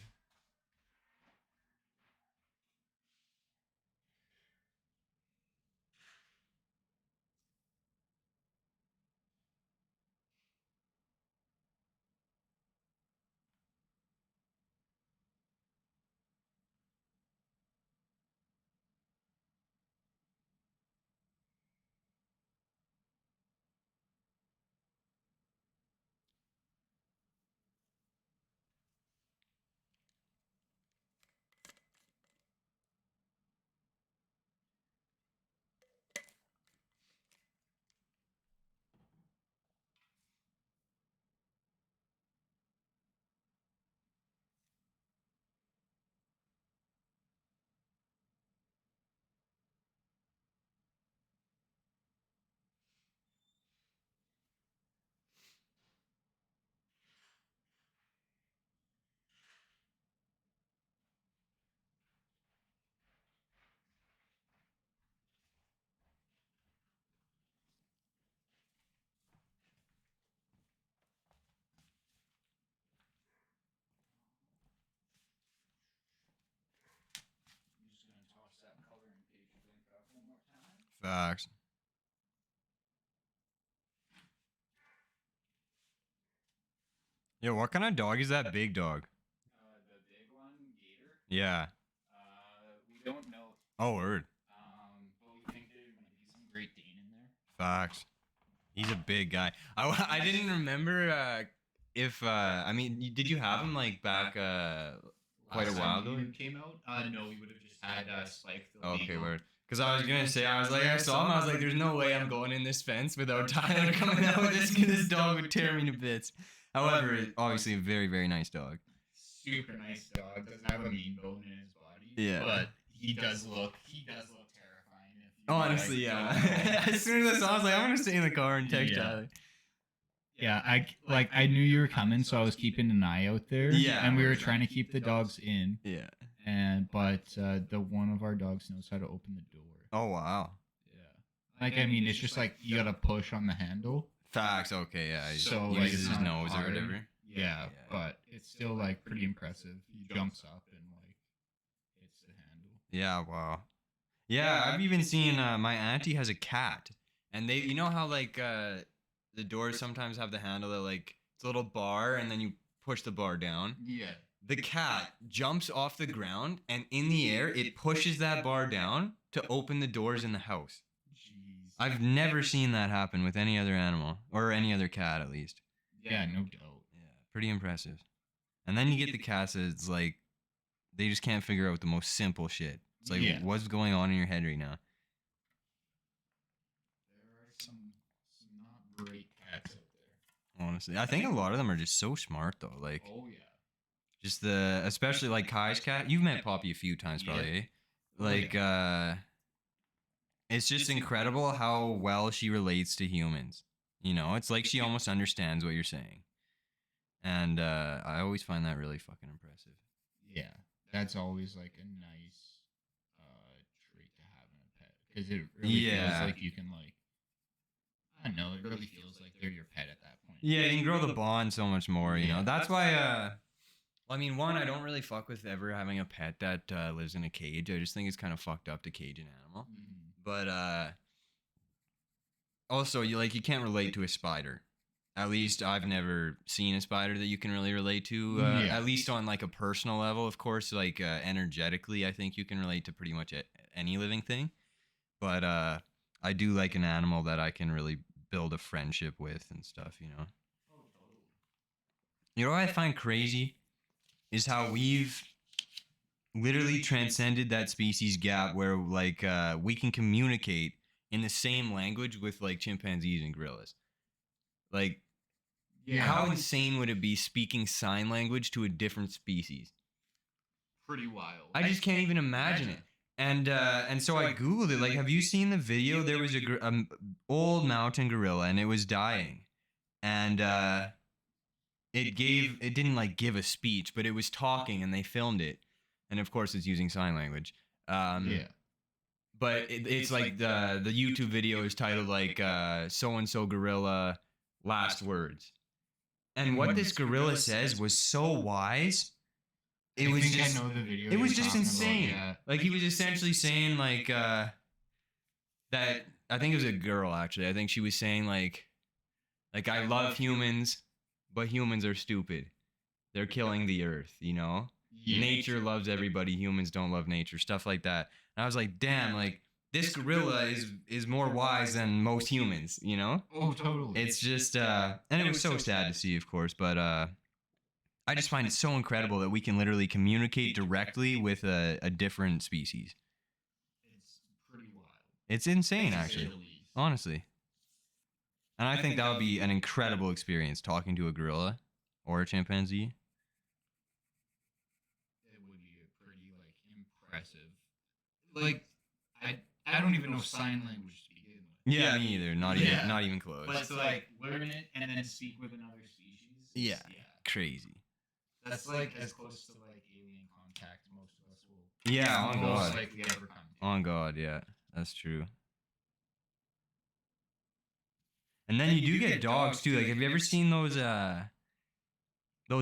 Facts. Yo, what kind of dog is that big dog? The big one, gator. Yeah. We don't know. Oh, word. But we think there might be some Great Dane in there. Facts. He's a big guy. I didn't remember if I mean, did you have him like back quite a while ago? He came out. No, we would have just had Spike. Okay, word. Because I was gonna say, I saw him, I was like, there's no way I'm going in this fence without Tyler coming out with this. This dog would tear me to bits. However, obviously a very, very nice dog. Super nice dog. Doesn't have a mean bone in his body. Yeah. But he does look terrifying. If you Honestly, yeah. As soon as I saw, I was like, I'm gonna stay in the car and text Tyler. Yeah, I knew you were coming, so I was keeping an eye out there. Yeah. And we were trying to keep the dogs in. Yeah. But the one of our dogs knows how to open the door. Oh wow. Yeah. Like, I mean, it's just like you gotta push on the handle. Facts. Okay. Yeah. So he like uses his it's not nose or hard. whatever. Yeah, but it's still like pretty impressive. He jumps up and like hits the handle. Yeah. Wow. Yeah, I've even seen my auntie has a cat, and they, you know how like the doors sometimes have the handle that like it's a little bar, and then you push the bar down. Yeah. The cat jumps off the ground, and in the air, it pushes that bar down to open the doors in the house. Jeez. I've never seen that happen with any other animal, or any other cat at least. Yeah, no doubt. Yeah, pretty impressive. And then you get the cats that it's like, they just can't figure out the most simple shit. It's like, what's going on in your head right now? There are some not great cats out there. Honestly, I think a lot of them are just so smart though. Like, oh yeah. just especially like Kai's cat. You've met Poppy a few times probably, eh? Like, it's just incredible how well she relates to humans. You know, it's like she almost understands what you're saying. And I always find that really fucking impressive. Yeah, that's always like a nice trait to have in a pet, because it really feels like you can like, I don't know, it really feels like they're your pet at that point. Yeah, you can grow the bond so much more. You know, that's why. I mean, one, I don't really fuck with ever having a pet that lives in a cage. I just think it's kind of fucked up to cage an animal. But also, you can't relate to a spider. At least I've never seen a spider that you can really relate to. At least on like a personal level, of course. Like energetically, I think you can relate to pretty much any living thing. But I do like an animal that I can really build a friendship with and stuff. You know. You know what I find crazy is how we've literally transcended that species gap where like we can communicate in the same language with like chimpanzees and gorillas. Like, how insane would it be speaking sign language to a different species? Pretty wild. I just can't even imagine it. And so I googled it. Like, have you seen the video? There was a old mountain gorilla, and it was dying, and it didn't like give a speech, but it was talking, and they filmed it, and of course it's using sign language. But it's like the YouTube video is titled like so and so gorilla last words, and what this gorilla says was so wise. It was just, I know the video. It was just insane. Like, he was essentially saying like that. I think it was a girl actually. I think she was saying like I love humans, but humans are stupid. They're killing the earth, you know? Nature loves everybody, humans don't love nature, stuff like that. And I was like, damn, like this gorilla is more wise than most humans, you know? Oh, totally. It's just and it was so sad to see, of course, but I just find it so incredible that we can literally communicate directly with a different species. It's pretty wild. It's insane, actually. Honestly. And I think that would be an incredible experience, talking to a gorilla or a chimpanzee. It would be a pretty, like, impressive. Like, I don't even know sign language to begin with. Yeah, me either. Not even close. But to, like, learn it and then speak with another species. Yeah. Crazy. That's like as close to like alien contact most of us will. Yeah, on God. Most likely ever come to. On God, yeah, that's true. And then you do get dogs too. Like, have you ever seen those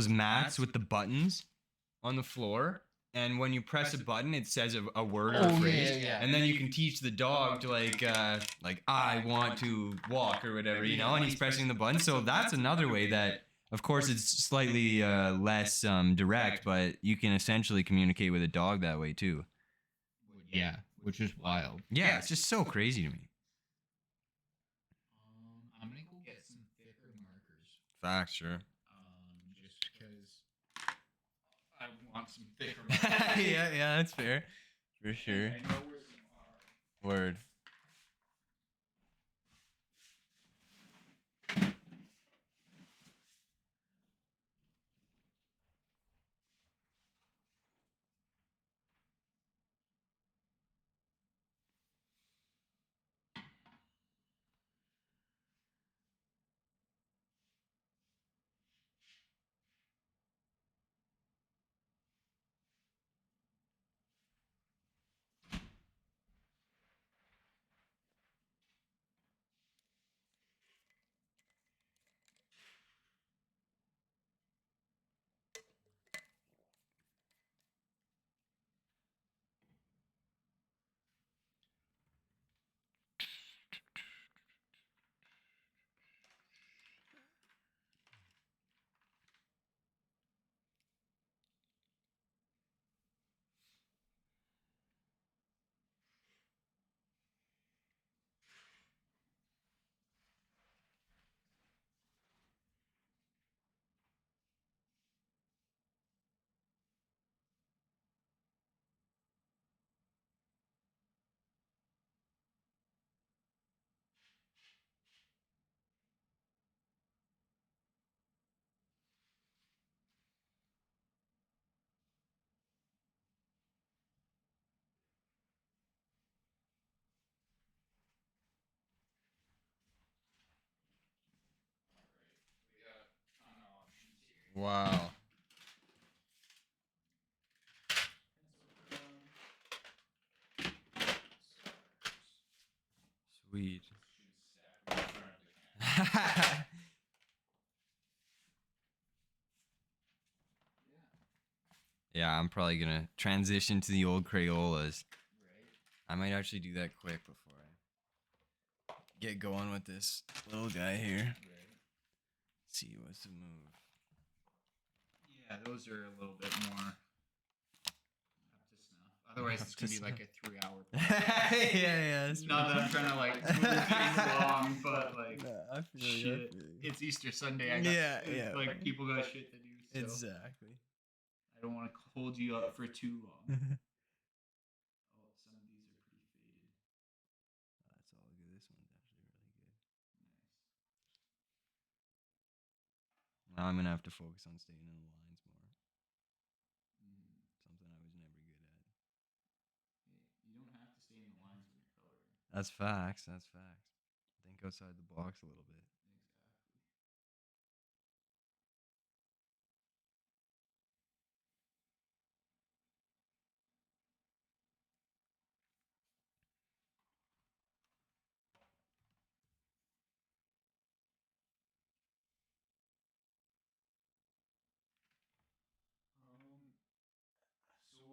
mats with the buttons on the floor? and when you press a button, it says a word or Oh, a yeah, phrase, yeah, yeah. and then you can teach the dog to like I want to walk or whatever, you know, and he's pressing the button. So that's another way that, of course, it's slightly less direct, but you can essentially communicate with a dog that way too. Yeah, which is wild. Yeah, it's just so crazy to me. I'm gonna go get some thicker markers. Facts, sure. Just because I want some thicker markers. yeah, that's fair. For sure. I know where some are. Word. Wow. Sweet. Yeah, I'm probably gonna transition to the old Crayolas. I might actually do that quick before I get going with this little guy here. See what's the move. Yeah, those are a little bit more up to snuff. Otherwise, it's gonna be like a 3-hour. yeah. Not that I'm trying to like move things along, but like, I feel shit. It's Easter Sunday. Yeah. Like people got shit to do. So Exactly. I don't want to hold you up for too long. Oh, some of these are pretty faded. That's all good. This one's actually really good. Nice. Now I'm gonna have to focus on staying in the lines more. Something I was never good at. You don't have to stay in the lines when you're coloring. That's facts. Think outside the box a little bit. So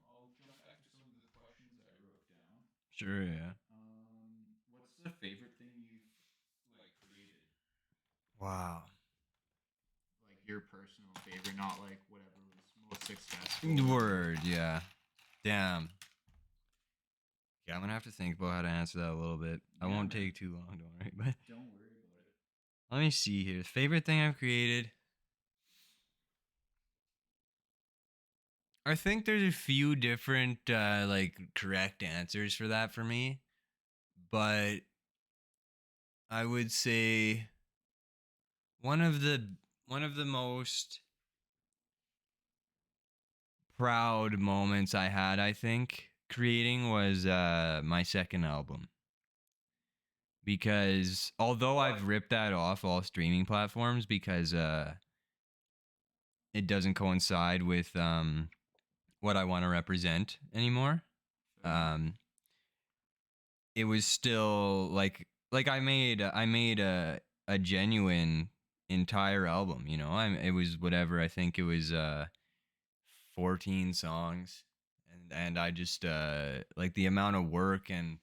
I'll jump back to some of the questions I wrote down. Sure, yeah. What's the favorite thing you've like created? Wow. Like your personal favorite, not like whatever was most successful. Word, yeah. Damn. Yeah, I'm gonna have to think about how to answer that a little bit. I won't take too long, don't worry. But don't worry about it. Let me see here. Favorite thing I've created. I think there's a few different like correct answers for that for me. But I would say one of the most proud moments I had, I think, creating was my second album. Because although I've ripped that off all streaming platforms because it doesn't coincide with what I want to represent anymore. It was still like I made a genuine entire album, you know. It was whatever, I think it was 14 songs, and I just like the amount of work and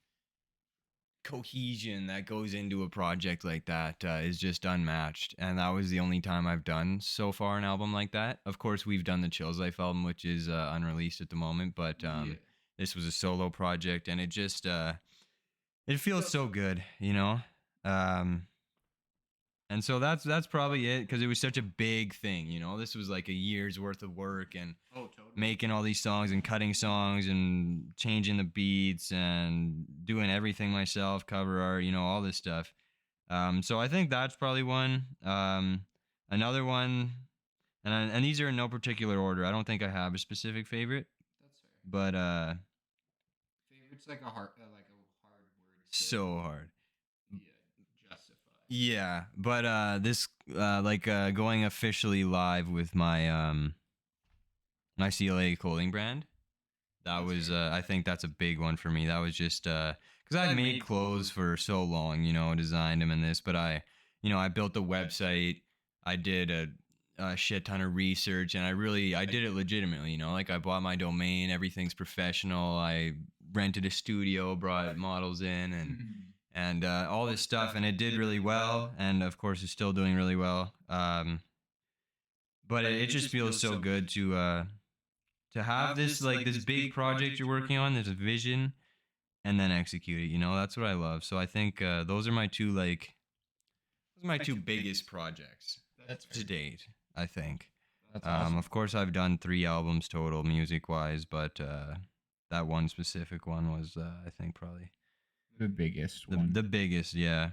cohesion that goes into a project like that is just unmatched. And that was the only time I've done so far an album like that. Of course, we've done the Chilz Life album, which is unreleased at the moment, but Yeah. this was a solo project, and it just it feels so good, you know. Um, and so that's probably it, because it was such a big thing, you know. This was like a year's worth of work, and Oh, totally. making all these songs and cutting songs and changing the beats and doing everything myself, cover art, you know, all this stuff. So I think that's probably one. Another one, and these are in no particular order. I don't think I have a specific favorite, That's fair. but Favorite's like a hard word. so hard. Yeah, justify. Yeah, but this going officially live with my CLA clothing brand. That That's was fair. I think that's a big one for me. That was just because I'd made clothes for so long, you know, designed them and this, but I built the website. I did a shit ton of research, and I did it legitimately, you know, like I bought my domain, everything's professional. I rented a studio, brought models in, and all this stuff, and it did really well, and of course it's still doing really well. But it just feels so good to have this like this big project you're working on. There's a vision, and then execute it. You know, that's what I love. So I think those are my two biggest projects That's to fair. date. I think. That's awesome. Of course, I've done 3 albums total, music wise, but that one specific one was, I think, probably The biggest the one. the biggest. Yeah,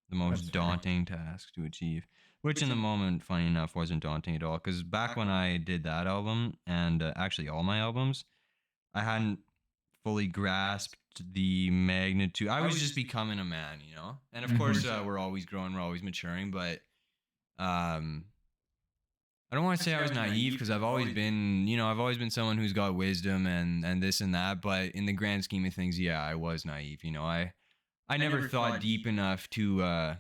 the most That's fair. daunting task to achieve. Which in the moment, funny enough, wasn't daunting at all. Because back when I did that album, and actually all my albums, I hadn't fully grasped the magnitude. I was just becoming a man, you know. And of course, we're always growing, we're always maturing. But um, I don't want to say I was naive, because I've always been, I've always been someone who's got wisdom and this and that. But in the grand scheme of things, yeah, I was naive. You know, I never thought deep enough to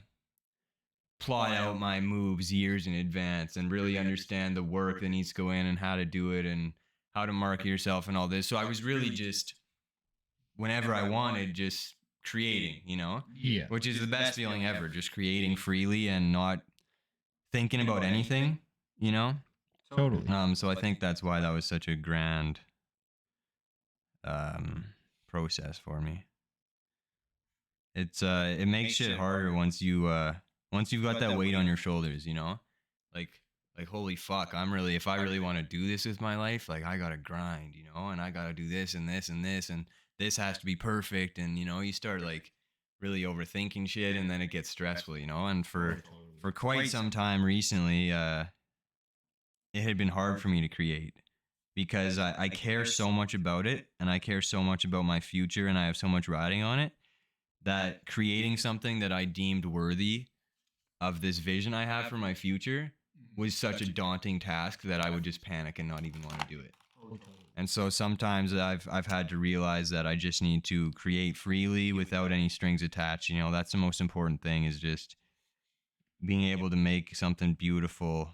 plot out my moves years in advance and really understand the work that needs to go in and how to do it and how to market yourself and all this. So I was really just, whenever I wanted, just creating, you know, Yeah. which is the best feeling ever, just creating freely and not thinking about anything, you know. Totally. So I think that's why that was such a grand process for me. It makes shit harder once you've got that weight on your shoulders, you know? Like holy fuck, if I really want to do this with my life, like I gotta grind, you know, and I gotta do this and this and this, and this has to be perfect. And you know, you start like really overthinking shit, and then it gets stressful, you know. And for quite some time recently, it had been hard for me to create, because I care so much about it, and I care so much about my future, and I have so much riding on it, that creating something that I deemed worthy of this vision I have for my future was such a daunting task that I would just panic and not even want to do it. And so sometimes I've had to realize that I just need to create freely without any strings attached. You know, that's the most important thing, is just being able to make something beautiful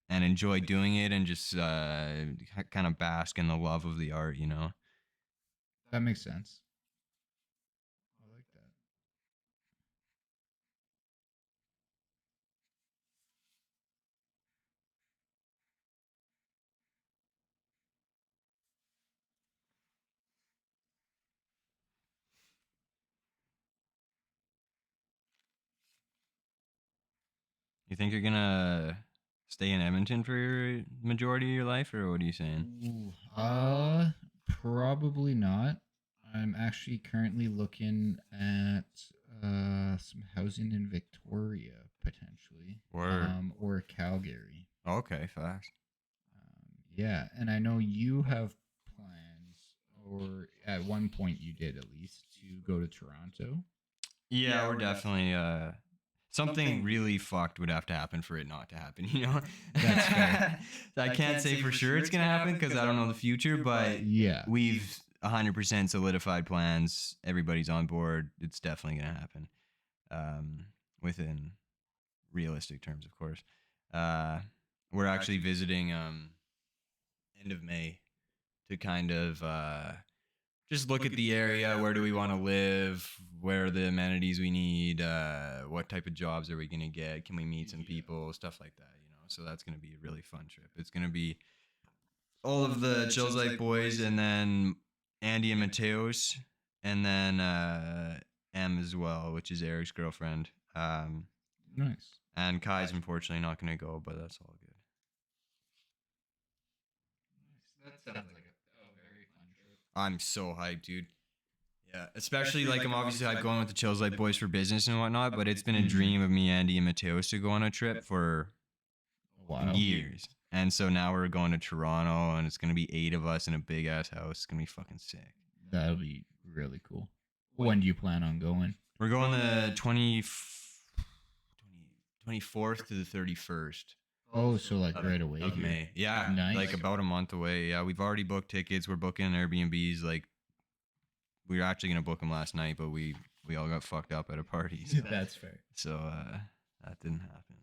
and enjoy doing it, and just kind of bask in the love of the art, you know. That makes sense. I like that. You think you're gonna stay in Edmonton for your majority of your life, or what are you saying? Ooh, probably not. I'm actually currently looking at some housing in Victoria potentially, Word. or Calgary. Okay, facts. Yeah, and I know you have plans, or at one point you did at least, to go to Toronto. Yeah, we're definitely something really fucked would have to happen for it not to happen, you know? That's fair. I can't say for sure it's gonna happen, because I don't know the future, but Yeah, we've 100% solidified plans. Everybody's on board. It's definitely gonna happen. Within realistic terms, of course. We're actually visiting end of May to kind of just look at the area. Where do we want to live? Where are the amenities we need? What type of jobs are we going to get? Can we meet some people? Stuff like that, you know? So that's going to be a really fun trip. It's going to be all of the Chilz boys, and then Andy and Mateos, and then M as well, which is Eric's girlfriend. Nice. And Kai's unfortunately not going to go, but that's all good. Nice. That sounds like a very fun trip. I'm so hyped, dude. Yeah, especially like I'm obviously hyped going with the Chilz boys for business and whatnot, but it's been a dream of me, Andy, and Mateos to go on a trip for years. And so now we're going to Toronto, and it's going to be 8 of us in a big ass house. It's going to be fucking sick. That'll be really cool. When do you plan on going? We're going the 24th to the 31st. Oh, so like right away of May. Yeah, nice. Like about a month away. Yeah, we've already booked tickets. We're booking Airbnbs. Like, we were actually going to book them last night, but we all got fucked up at a party. So. That's fair. So that didn't happen.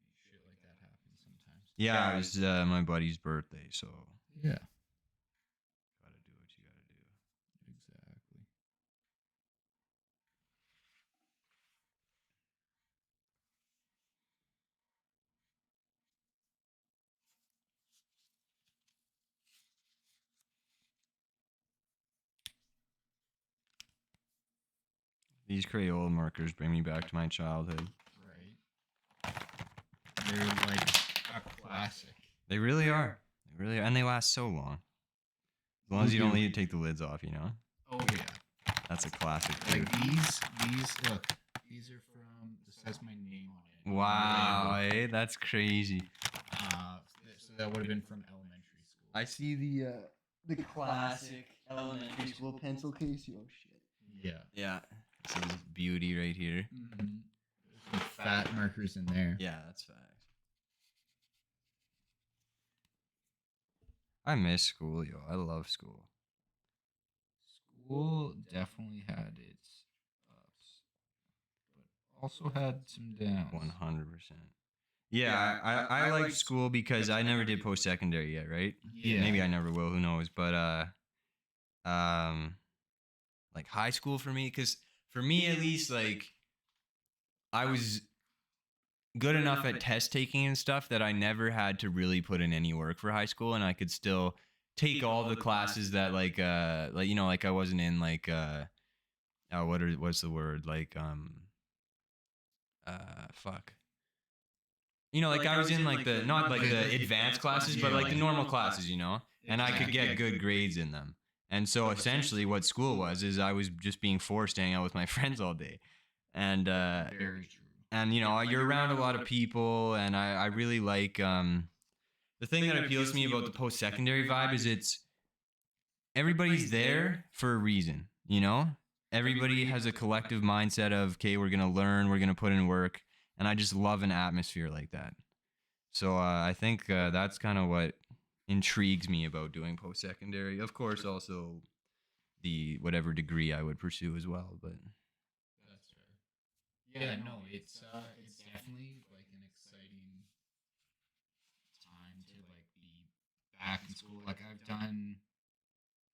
But shit like that happens sometimes. yeah, it was my buddy's birthday, so yeah. Gotta do what you gotta do. Exactly. These Crayola markers bring me back to my childhood. Right. They're like a classic. They really are. They really are. And they last so long. As long as you don't need to take the lids off, you know? Oh, yeah. That's a classic. Like these, look, these are from, this has my name on it. Wow, that's crazy. So that would have been from elementary school. I see the classic elementary school pencil case. Oh, shit. Yeah. Yeah. This is beauty right here. Mm-hmm. Some fat markers in there. Yeah, that's facts. I miss school, yo. I love school. School definitely had its ups, but also had some downs. 100%. Yeah, I liked school because I never did post-secondary yet, right? Yeah. Maybe I never will, who knows. But, like high school for me, because for me at least, like, I was good enough at test taking and stuff that I never had to really put in any work for high school, and I could still take all the classes that like you know, like I wasn't in like what's the word, like fuck, you know, like I was in like the not like the advanced classes, but like the normal classes, you know, and I could get good grades in them. And so essentially what school was is I was just being forced to hang out with my friends all day. And very true. And you know, you're around a lot of people, and I really like the thing that appeals to me about the post-secondary vibe is it's everybody's there for a reason, you know? Everybody has a collective mindset of, okay, we're going to learn, we're going to put in work, and I just love an atmosphere like that. So I think that's kind of what intrigues me about doing post-secondary. Of course, also the whatever degree I would pursue as well, but that's fair. Yeah, no, it's definitely like an exciting time to like be back in school. Like I've done,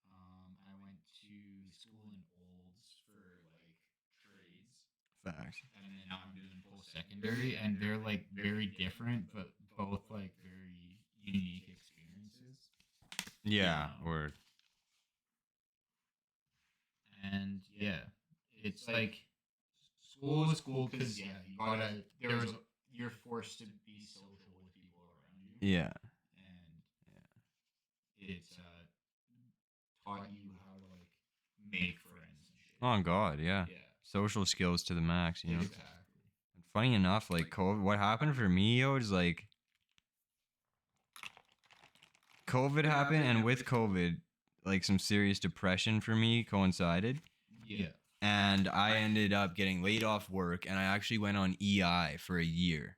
I went to school in Olds for like trades. facts. And then now I'm doing post-secondary, and they're like very different, but both like very unique experiences. Yeah, word. And yeah, it's like school is cool because yeah, you're forced to be social with people around you. Yeah. And it's taught you how to like make friends and shit. Oh God, yeah. Yeah. Social skills to the max, you know. Exactly. And funny enough, like COVID, what happened for me, yo, is like COVID happened, and with COVID, like some serious depression for me coincided. Yeah. And I ended up getting laid off work, and I actually went on EI for a year.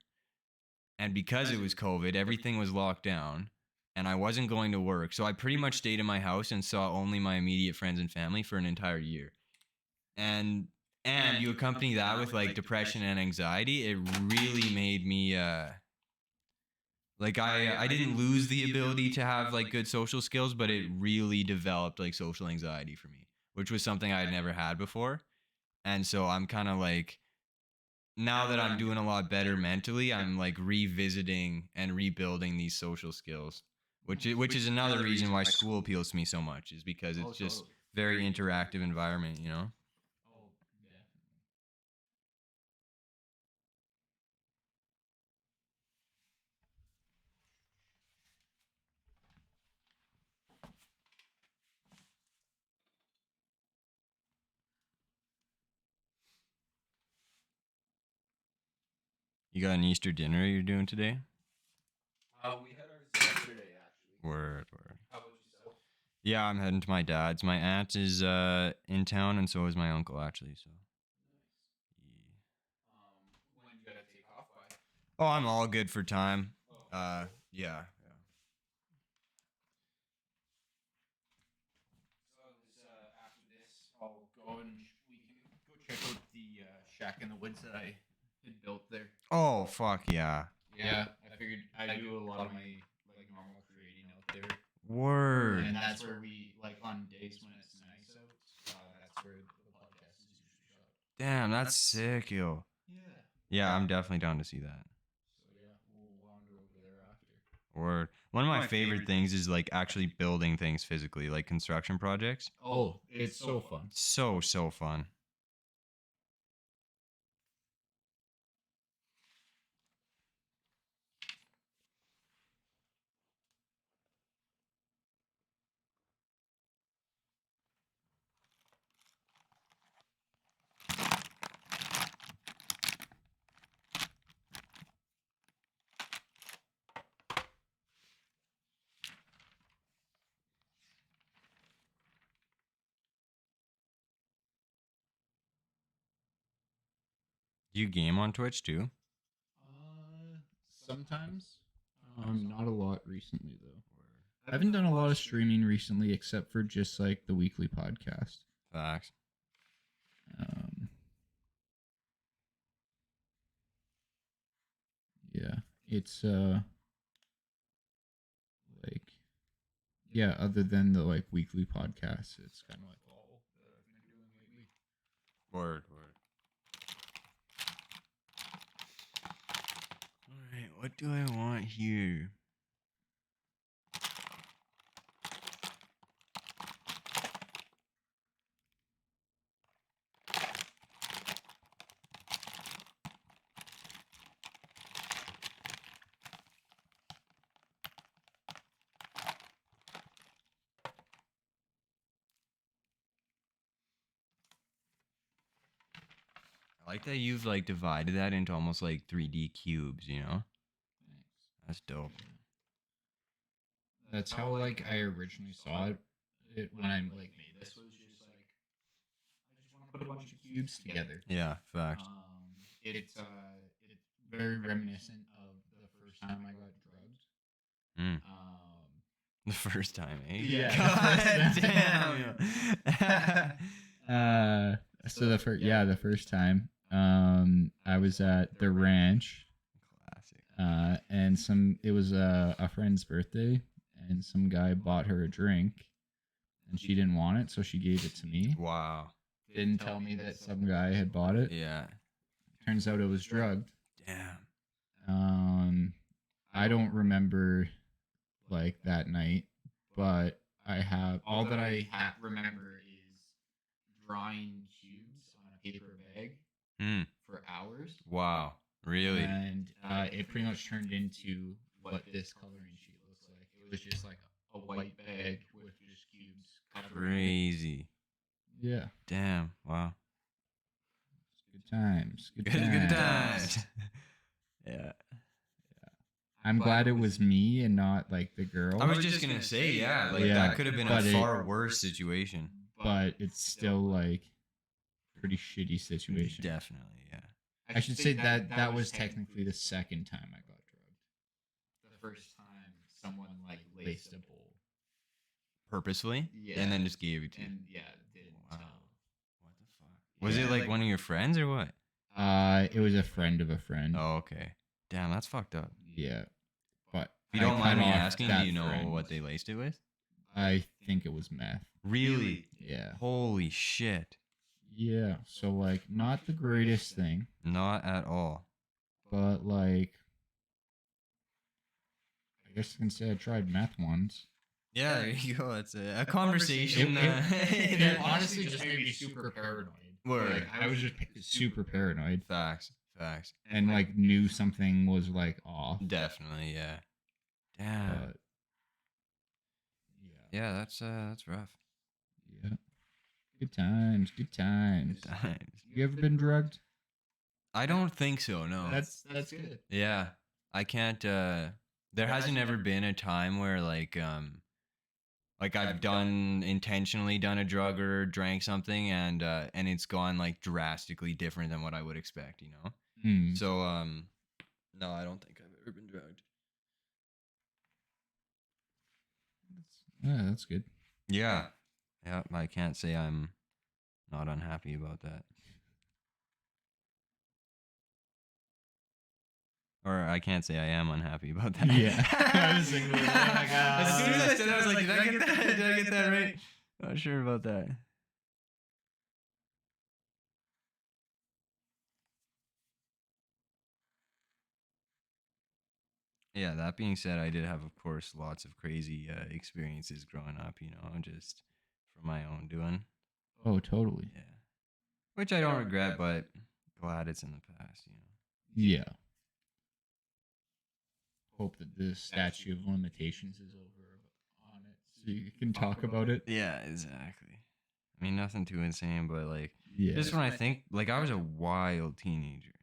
And because it was COVID, everything was locked down, and I wasn't going to work. So I pretty much stayed in my house and saw only my immediate friends and family for an entire year. And you accompany that with like depression and anxiety, it really made me Like I didn't lose the ability to have like good social skills, but it really developed like social anxiety for me, which was something I had never had before. And so I'm kind of like, now that I'm doing a lot better mentally, I'm like revisiting and rebuilding these social skills, which is another reason why school appeals to me so much, is because it's just very interactive environment, you know? Oh, definitely. You got an Easter dinner you're doing today? We had ours yesterday, actually. Word, word. How about yourself? Yeah, I'm heading to my dad's. My aunt is in town, and so is my uncle, actually. So, Nice. When you gotta take off by? oh, I'm all good for time. Oh, Yeah. so after this, I'll go and we can go check out the shack in the woods that I had built there. Oh, fuck yeah. Yeah, I figured I do a lot of my like normal creating out there, Word. and that's where we like on days when it's nice out. That's where the podcast is usually shot. Damn, that's sick, yo. Yeah. Yeah, I'm definitely down to see that. So yeah, we'll wander over there after. Word. One of my favorite things is like actually building things physically, like construction projects. Oh, it's so fun. So fun. Do you game on Twitch too? Sometimes. Not a lot recently though. I haven't done a lot of streaming recently, except for just like the weekly podcast. Facts. Yeah, it's like yeah. Other than the like weekly podcasts, it's kind of like all that I've been doing lately. Word. All right, what do I want here? I like that you've like divided that into almost like 3D cubes, you know? Thanks. That's dope. That's how like I originally saw it. When I like made this was just like I just want to put a bunch of cubes together. Yeah, facts. It's very reminiscent of the first time I got drugged. Mm. The first time, eh? Yeah. God damn. So the first time I was at the ranch. Classic. And it was a friend's birthday, and some guy bought her a drink, and she didn't want it, so she gave it to me. Wow. Didn't tell me that some guy had bought it. Yeah. Turns out it was drugged. Damn. I don't remember like that night, but all that I remember is drawing cubes on a paper bag for hours. Wow. Really? And it pretty much turned into what this coloring sheet looks like. It was just like a white bag with just cubes covered. Crazy. Yeah. Damn. Wow. Good times. Good Good times. Yeah. I'm glad it was me and not like the girl. I was just gonna say, yeah, like Yeah, that could have been a far worse situation. But it's still like pretty shitty situation. Definitely, yeah. I should say that was technically the second time I got drugged. The first time someone like laced a bowl Purposefully? Yeah. And then just gave it to you. and yeah, didn't Wow. tell. What the fuck? Was it like one of your friends or what? It was a friend of a friend. Oh, okay. Damn, that's fucked up. Yeah, but If you don't mind me asking, do that you know friend. what they laced it with? I think it was meth. Really? Yeah. Holy shit. Yeah. So like, not the greatest thing, Not at all. but like, I guess I can say I tried meth once. Yeah, there you go. It's a conversation. It honestly just made me super paranoid. Word. Like, I was just super paranoid. Facts. And like knew something was like off. Definitely, yeah. Damn. But Yeah, that's rough. yeah. Good times. Good times. You ever been drugged? I don't think so, no. That's good. Yeah. I can't there hasn't ever been a time where like I've intentionally done a drug or drank something and it's gone like drastically different than what I would expect, you know? So no, I don't think I've ever been drugged. Yeah, that's good. Yeah. Yeah, I can't say I'm not unhappy about that. Or I can't say I am unhappy about that. Yeah. I was thinking, oh my God. As soon as I said that, I was like, did I get that? Did I get that right? Not sure about that. Yeah, that being said, I did have, of course, lots of crazy experiences growing up, you know, just from my own doing. Oh, totally. Yeah. Which I don't regret, but glad it's in the past, you know. Yeah. Hope that the statute of limitations is over on it so you can talk about it. Yeah, exactly. I mean, nothing too insane, but like, Yeah. just when I think, like, I was a wild teenager.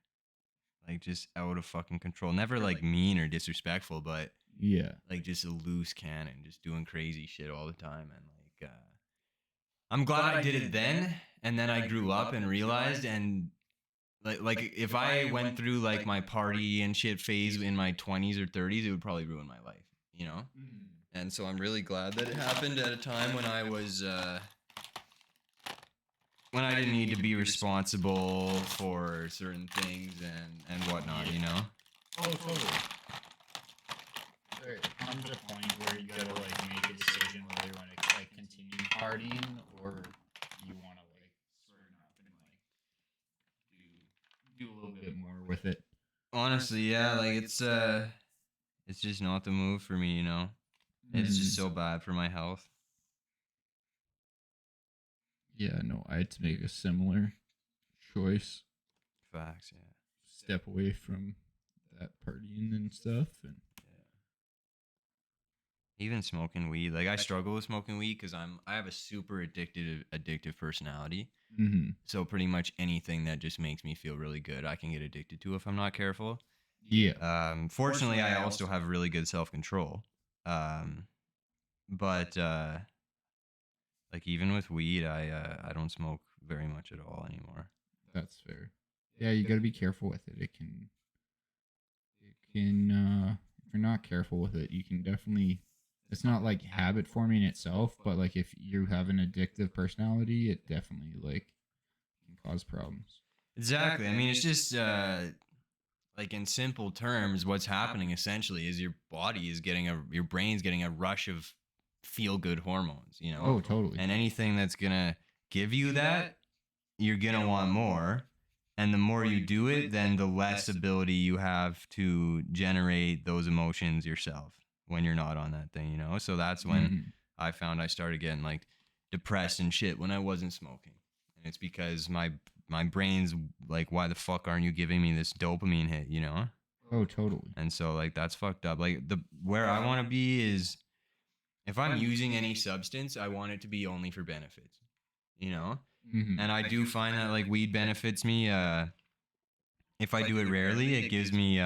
Like, just out of fucking control. Never, like, mean or disrespectful, but, yeah, like, just a loose cannon, just doing crazy shit all the time. And, like, I'm glad I did it then, and then I grew up and realized, and, like if I went through, like, my party and shit phase in my 20s or 30s, it would probably ruin my life, you know? And so I'm really glad that it happened at a time when I was, when I didn't need to be responsible for certain things and whatnot, you know? Oh, totally. There comes a point where you gotta like make a decision whether you want to like continue partying or you want to like sort up and like do a little bit more with it. Honestly, yeah, like it's just not the move for me, you know? It's just so bad for my health. Yeah, no, I had to make a similar choice. Facts, yeah. Step away from that partying and stuff, and even smoking weed. Like I struggle with smoking weed because I have a super addictive personality. So pretty much anything that just makes me feel really good, I can get addicted to if I'm not careful. Yeah. Fortunately, I also have really good self-control. But like even with weed, I don't smoke very much at all anymore. That's fair. Yeah, you got to be careful with it. It can if you're not careful with it, you can definitely, it's not like habit forming itself, but like if you have an addictive personality, it definitely like can cause problems. Exactly. I mean, it's just like in simple terms, what's happening essentially is your body is your brain's getting a rush of feel good hormones, you know? Oh, totally. And anything that's gonna give you that, you're gonna want more. And the more you do it, then the less ability you have to generate those emotions yourself when you're not on that thing, you know? So that's when I found I started getting like depressed and shit when I wasn't smoking. And it's because my brain's like, why the fuck aren't you giving me this dopamine hit, you know? Oh, totally. And so like that's fucked up. Like where I want to be is if I'm using any substance, I want it to be only for benefits, you know? And I do find that like weed benefits me. If I do it rarely, it gives me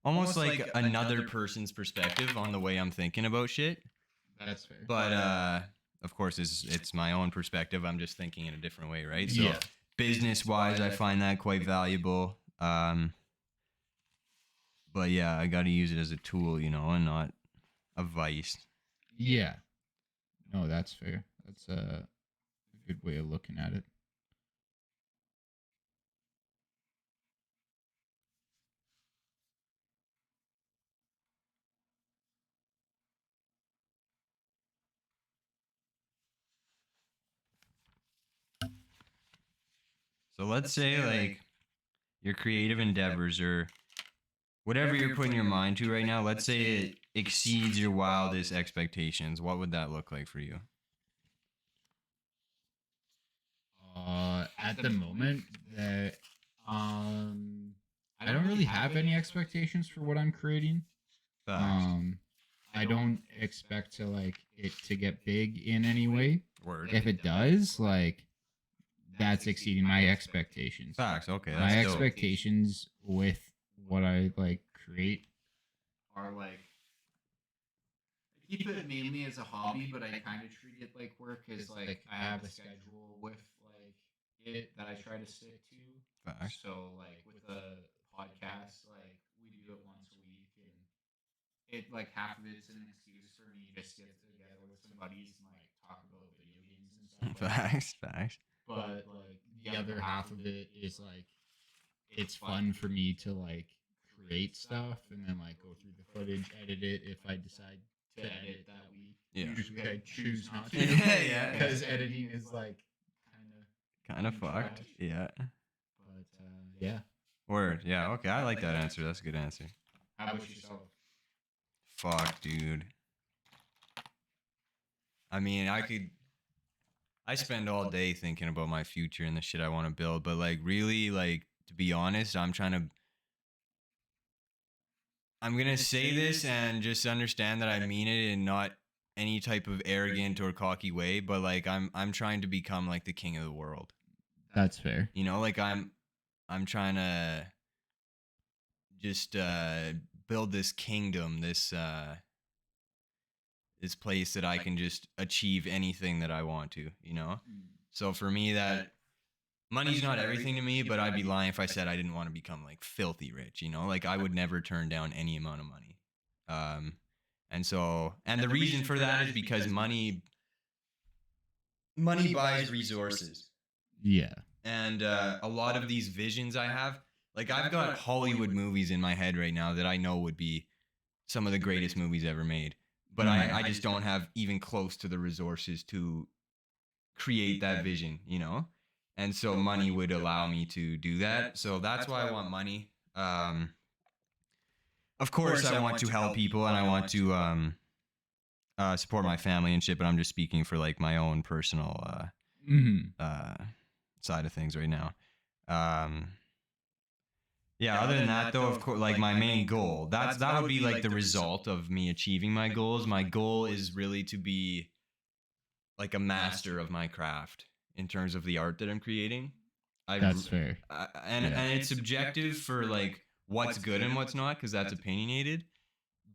almost like another person's perspective on the way I'm thinking about shit. That's fair. But of course, it's my own perspective. I'm just thinking in a different way, right? So business wise, I find that quite valuable. But yeah, I got to use it as a tool, you know, and not a vice. Yeah. No, that's fair. That's a good way of looking at it. So let's say like your creative endeavors or whatever you're putting your mind to right now, let's say it exceeds your wildest expectations. What would that look like for you? At the moment, that I don't really have any expectations for what I'm creating. Facts. I don't expect to like it to get big in any way. Word. If it does, like that's exceeding my expectations. Facts. Okay, My that's dope. expectations with what I like create are like I keep it mainly as a hobby, but I kind of treat it like work because like I have a schedule with like it that I try to stick to. Facts. So like with the podcast, like we do it once a week, and it like half of it's an excuse for me just to get together with some buddies and like talk about video games and stuff. Facts. Facts. But like the other half of it is like it's fun for me to like create stuff and then like go through the footage, edit it if I decide to edit that week. Yeah. Usually I choose not to. Yeah. Because editing is like Kind of fucked. trash. Yeah. But yeah. Word. Yeah. Okay. I like that answer. That's a good answer. How about yourself? Fuck, dude. I mean, I spend all day thinking about my future and the shit I want to build, but like really, like to be honest, I'm gonna say this and just understand that I mean it in not any type of arrogant or cocky way, but like I'm trying to become like the king of the world. That's fair. You know, like I'm trying to just build this kingdom, this place that I can just achieve anything that I want to, you know? So for me that money's not everything to me, but I'd be lying if I said I didn't want to become like filthy rich, you know? Like I would never turn down any amount of money. And the reason for that is because money buys resources. Yeah. And a lot of these visions I have, like I've got Hollywood movies in my head right now that I know would be some of the greatest movies ever made. But I just don't have even close to the resources to create that vision, you know? And so money would allow me to do that. So that's why I want money. Of course, I want to help people and I want to support my family and shit, but I'm just speaking for like my own personal side of things right now. Yeah, other than that though, of course, like my main goal, that would be like the result of me achieving my goals. My goal is really to be like a master of my craft in terms of the art that I'm creating. That's fair. And it's subjective for like what's good and what's not, because that's opinionated.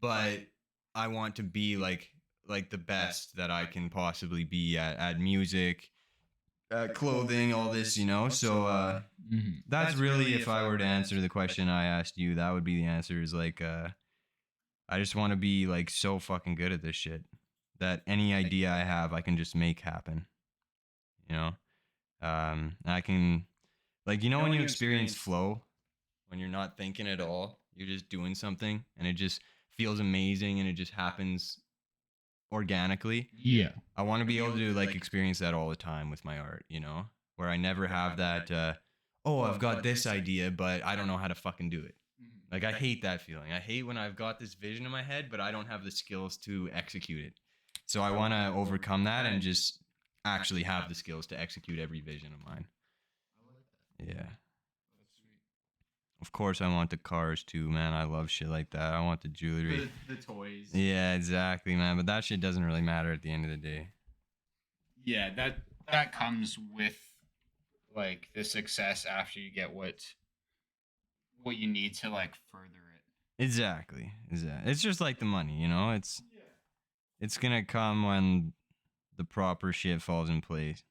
But I want to be like the best that I can possibly be at music, clothing, all this, you know. So that's really, if I were to answer the question I asked you, that would be the answer. Is like I just want to be like so fucking good at this shit that any idea I have I can just make happen, you know. I can, like, you know, when you experience flow, when you're not thinking at all, you're just doing something and it just feels amazing and it just happens organically. Yeah. I want to be able to like experience that all the time with my art, you know, where I never have that oh, I've got this idea but I don't know how to fucking do it. Like I hate that feeling. I hate when I've got this vision in my head but I don't have the skills to execute it. So I want to overcome that and just actually have the skills to execute every vision of mine. Yeah. Of course, I want the cars too, man. I love shit like that. I want the jewelry. The toys. Yeah, exactly, man. But that shit doesn't really matter at the end of the day. Yeah, that comes with like the success after you get what you need to like further it. Exactly. It's just like the money, you know? It's gonna come when the proper shit falls in place.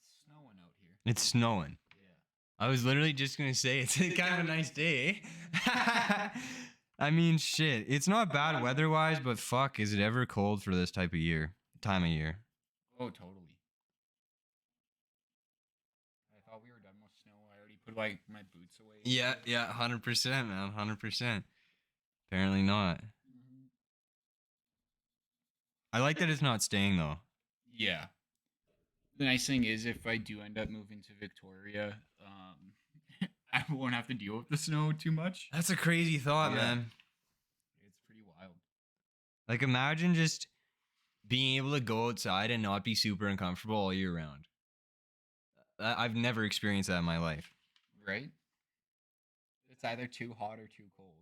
It's snowing out here. It's snowing. Yeah. I was literally just gonna say it's kind of a nice day. I mean, shit. It's not bad weather-wise, but fuck, is it ever cold for this time of year? Oh, totally. I thought we were done with snow. I already put like my boots away. Yeah, 100%, man, 100%. Apparently not. I like that it's not staying though. Yeah. The nice thing is, if I do end up moving to Victoria, I won't have to deal with the snow too much. That's a crazy thought, Yeah. man. It's pretty wild. Like, imagine just being able to go outside and not be super uncomfortable all year round. I've never experienced that in my life. Right? It's either too hot or too cold.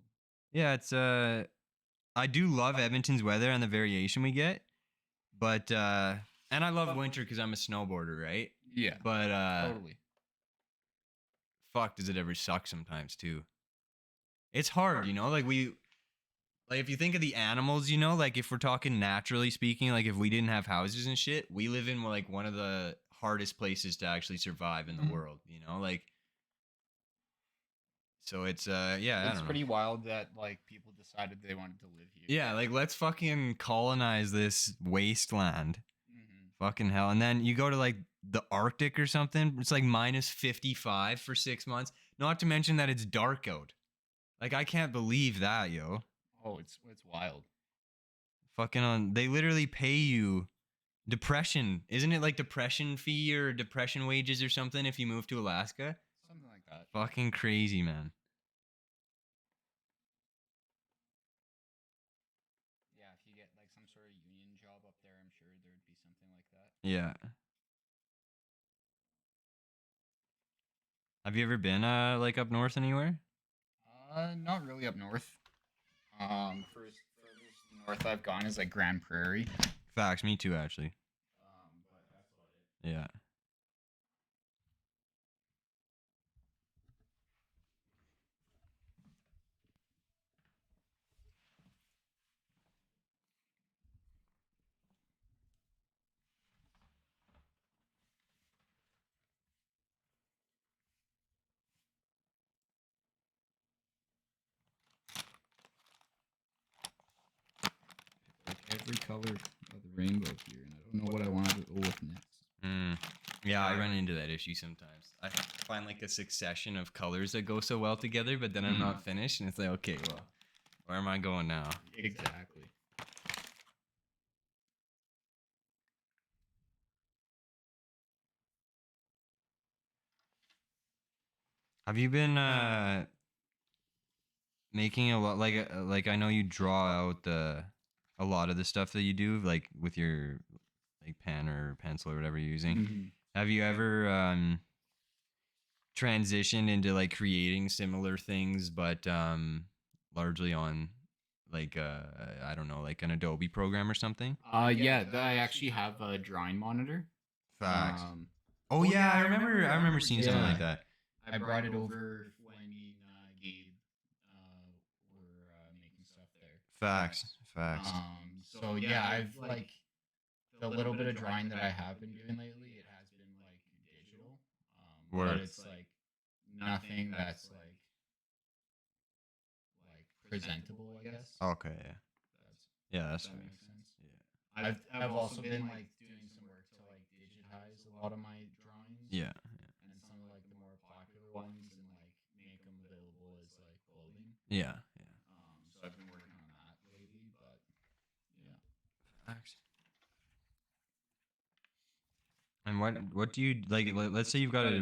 Yeah, it's I do love Edmonton's weather and the variation we get, but and I love winter because I'm a snowboarder, right? Yeah. But Totally. fuck, does it ever suck sometimes too? It's hard, you know. Like if you think of the animals, you know, like if we're talking naturally speaking, like if we didn't have houses and shit, we live in like one of the hardest places to actually survive in the world, you know, like. So it's I don't know. Pretty wild that like people decided they wanted to live here. Yeah, like let's fucking colonize this wasteland. Fucking hell. And then you go to like the Arctic or something, it's like minus 55 for 6 months. Not to mention that it's dark out. Like I can't believe that, yo. Oh, it's wild. Fucking they literally pay you depression. Isn't it like depression fee or depression wages or something if you move to Alaska? Something like that. Fucking crazy, man. Yeah, if you get like some sort of union job up there, I'm sure there would be something like that. Yeah. Have you ever been like up north anywhere? Not really up north. Furthest north I've gone is like Grand Prairie. Facts, me too, actually. But that's about it. Yeah. Like every color of the rainbow here, and I don't know what I want to go with next. Yeah, I run into that issue sometimes. I find like a succession of colors that go so well together, but then I'm not finished, and it's like, okay, well, where am I going now? Exactly. Have you been making a lot like I know you draw out a lot of the stuff that you do like with your like pen or pencil or whatever you're using. Have you ever transitioned into like creating similar things but largely on like I don't know, like an Adobe program or something? Yeah, I actually have a drawing monitor. Facts. Oh yeah, I remember seeing something like that. I brought it over when me and Gabe were making stuff there. Facts. So yeah, I've like the little bit of drawing that I have been doing lately. It has been like digital, but it's like nothing that's like presentable, I guess. Okay, yeah. That's that fair. makes sense. Yeah. I've also been like doing some work to like digitize a lot of my drawings. Yeah. And some of like the more popular ones and like make them available as like clothing. Yeah. So I've been working on that lately, but yeah. Facts. And what do you like? Let's say you've got a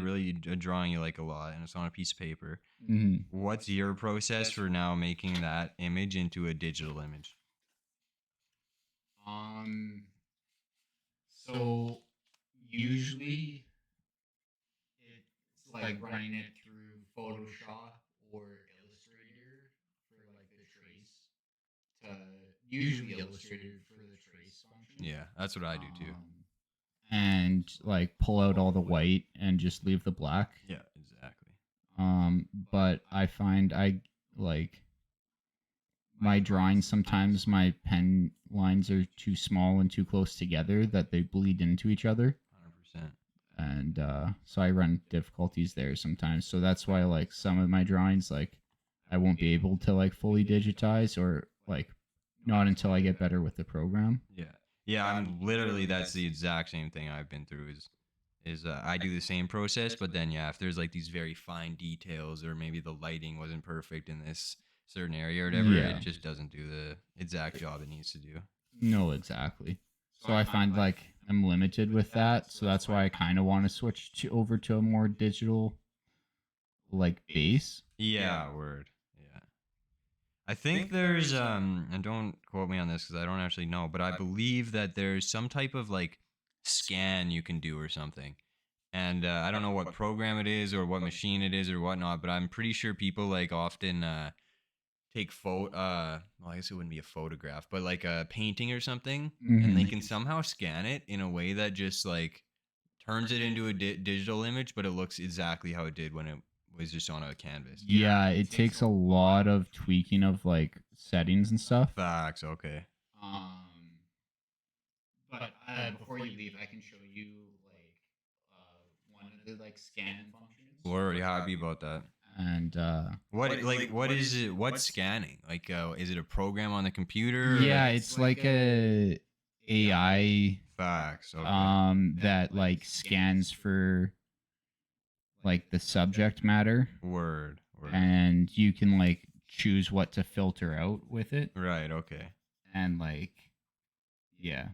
drawing you like a lot, and it's on a piece of paper. What's your process for now making that image into a digital image? So usually it's like running it through Photoshop or Illustrator for like the trace. Usually Illustrator for the trace function. Yeah, that's what I do too. And like pull out all the white and just leave the black. Yeah, exactly. But I find I like my drawings, sometimes my pen lines are too small and too close together that they bleed into each other. 100%. And so I run difficulties there sometimes. So that's why like some of my drawings, like I won't be able to like fully digitize, or like not until I get better with the program. Yeah. Yeah, I'm literally that's the exact same thing I've been through is I do the same process, but then yeah, if there's like these very fine details or maybe the lighting wasn't perfect in this certain area or whatever, Yeah. it just doesn't do the exact job it needs to do. No, exactly. So I find like I'm limited with that, so that's why I kind of want to switch to over to a more digital like base. Yeah, word. Yeah. I think there's and don't quote me on this cuz I don't actually know, but I believe that there's some type of like scan you can do or something. And I don't know what program it is or what machine it is or whatnot, but I'm pretty sure people like often take well, I guess it wouldn't be a photograph, but like a painting or something, and they Mhm. can somehow scan it in a way that just like turns it into a digital image, but it looks exactly how it did when it was just on a canvas. Yeah, it takes a lot of tweaking of like settings and stuff. Facts. Okay. Um, but before you leave, I can show you like one of the like scan functions. We're already happy about that. And What is it? What's scanning? Like, is it a program on the computer? yeah, it's like a AI Facts. Okay. that like scans for like the subject matter, Word. Word. and you can like choose what to filter out with it, Right. Okay. and like yeah.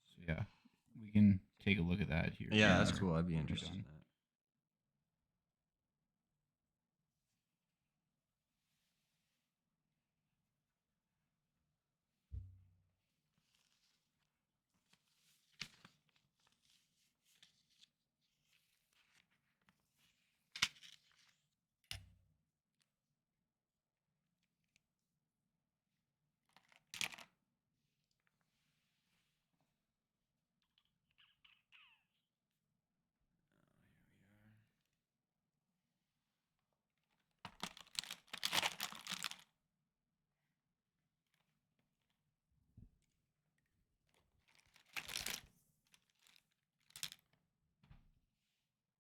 So yeah, we can take a look at that here. Yeah, that's cool. I'd be interested in that.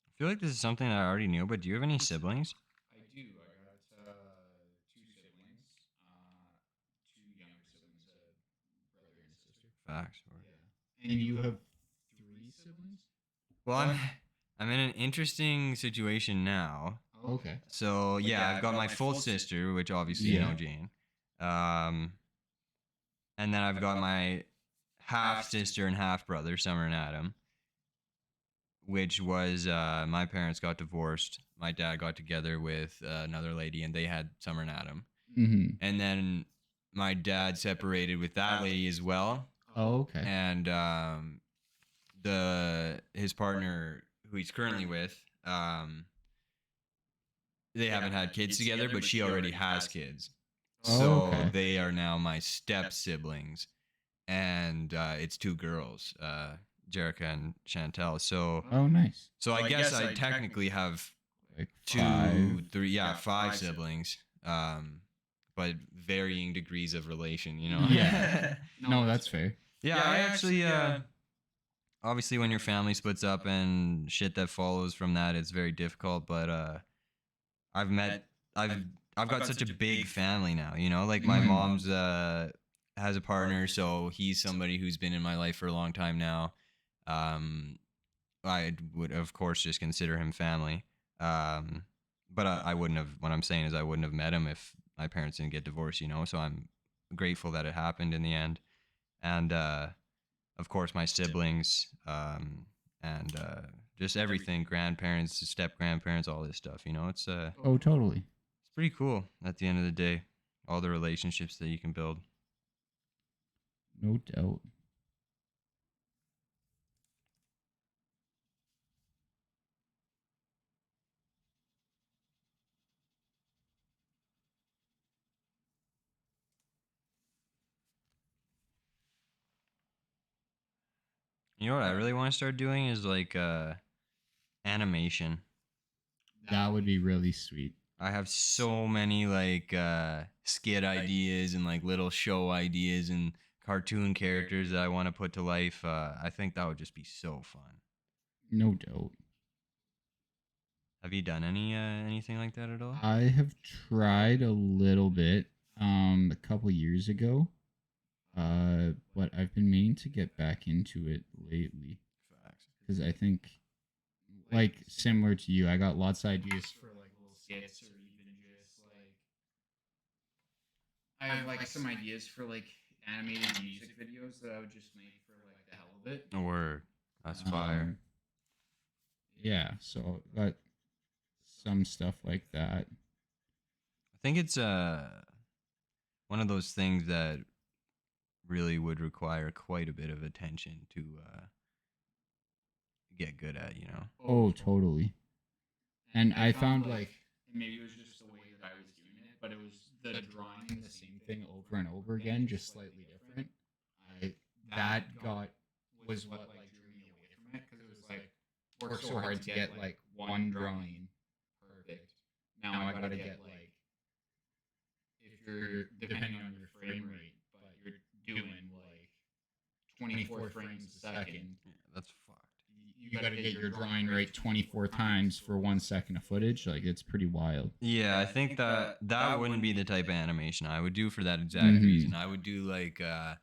I feel like this is something I already knew, but do you have any siblings? I do. I got two siblings, two younger siblings, a brother and a sister. Facts. Yeah. And you have three siblings? Well, I'm in an interesting situation now. Okay. So yeah, I've got my full sister, which obviously you know Jane, and then I've got my half sister and half brother, Summer and Adam, which was my parents got divorced. My dad got together with another lady, and they had Summer and Adam. Mm-hmm. And then my dad separated with that lady as well. Oh, okay. And his partner, who he's currently with, they haven't had kids together, but she already has kids. So okay. they are now my step siblings, and it's two girls, Jerica and Chantel. So Oh, nice. so I guess I technically have Like five siblings, but varying degrees of relation, you know? Yeah. No, that's fair. Yeah, I actually, obviously when your family splits up and shit that follows from that, it's very difficult, but, I've got such a big family now, you know? Like my mom's, has a partner, so he's somebody who's been in my life for a long time now. I would, of course, just consider him family. But I wouldn't have, what I'm saying is I wouldn't have met him if my parents didn't get divorced, you know? So I'm grateful that it happened in the end. And, of course, my siblings, and just everything, grandparents, step grandparents, all this stuff, you know? It's Oh, totally. it's pretty cool at the end of the day, all the relationships that you can build. No doubt. You know what I really want to start doing is like animation. That would be really sweet. I have so many like skit ideas and like little show ideas and cartoon characters that I want to put to life. I think that would just be so fun. No doubt. Have you done anything like that at all? I have tried a little bit a couple years ago, but I've been meaning to get back into it lately Facts. because I think, like, similar to you, I got lots of ideas for like little skits or even just like I have like some ideas for like animated music videos that I would just make for like the hell of it. Or that's fire. Yeah, so got some stuff like that. I think it's one of those things that really would require quite a bit of attention to get good at, you know. Oh, totally. And I found like maybe it was just the way that I was doing it, but it was the drawing the same thing over and over again, just slightly different. I that got was what like drew me away from it because it was like work so hard to get like one drawing perfect. Now I gotta get like if you're depending on your frame rate, but you're doing like 24 frames a second. Yeah, that's fucked. You got to get your drawing rate 24 times for 1 second of footage. Like, it's pretty wild. Yeah, I think that wouldn't be the type of animation I would do for that exact reason. I would do like I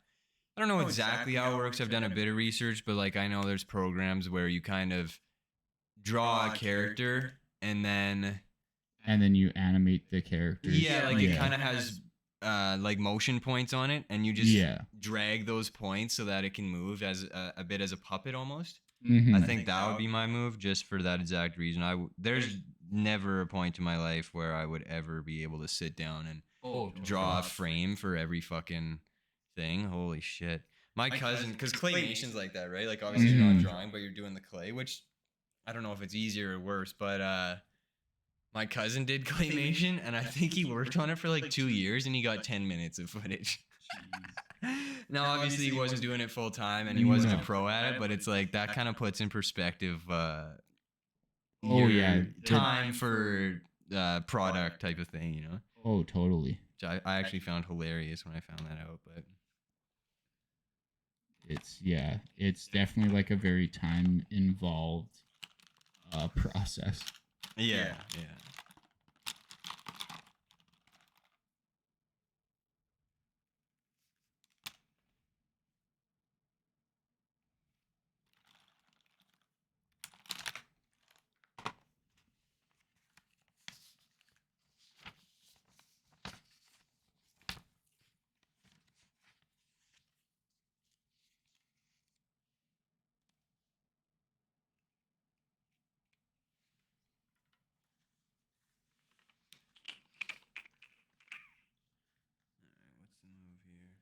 don't know exactly how it works. I've done a bit of research, but like I know there's programs where you kind of draw a character and then you animate the characters. Yeah, like it kind of has like motion points on it, and you just drag those points so that it can move as a bit as a puppet almost. I think that would be my move just for that exact reason. There's never a point in my life where I would ever be able to sit down and draw a frame for every fucking thing. Holy shit. My cousin, because claymation's like that, right? Like obviously you're not drawing, but you're doing the clay, which I don't know if it's easier or worse, but my cousin did claymation, and I think he worked on it for like 2 years, and he got 10 minutes of footage. Now, obviously, he wasn't doing it full time, and he wasn't a pro at it, but it's like that kind of puts in perspective time for product type of thing, you know? Oh, totally. Which I actually found hilarious when I found that out, but it's definitely like a very time involved process. Yeah. What's the move here?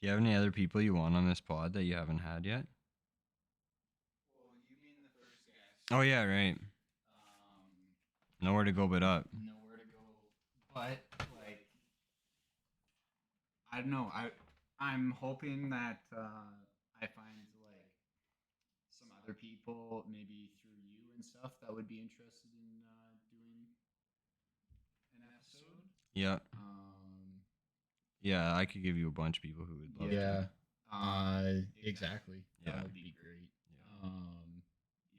Do you have any other people you want on this pod that you haven't had yet? Well, you being the first guest. Oh yeah, right. Nowhere to go but up. Nowhere to go, but like I don't know. I'm hoping that I find like some other people, maybe through you and stuff, that would be interested in doing an episode. Yeah. Yeah, I could give you a bunch of people who would love to. Exactly. Yeah. That would be great.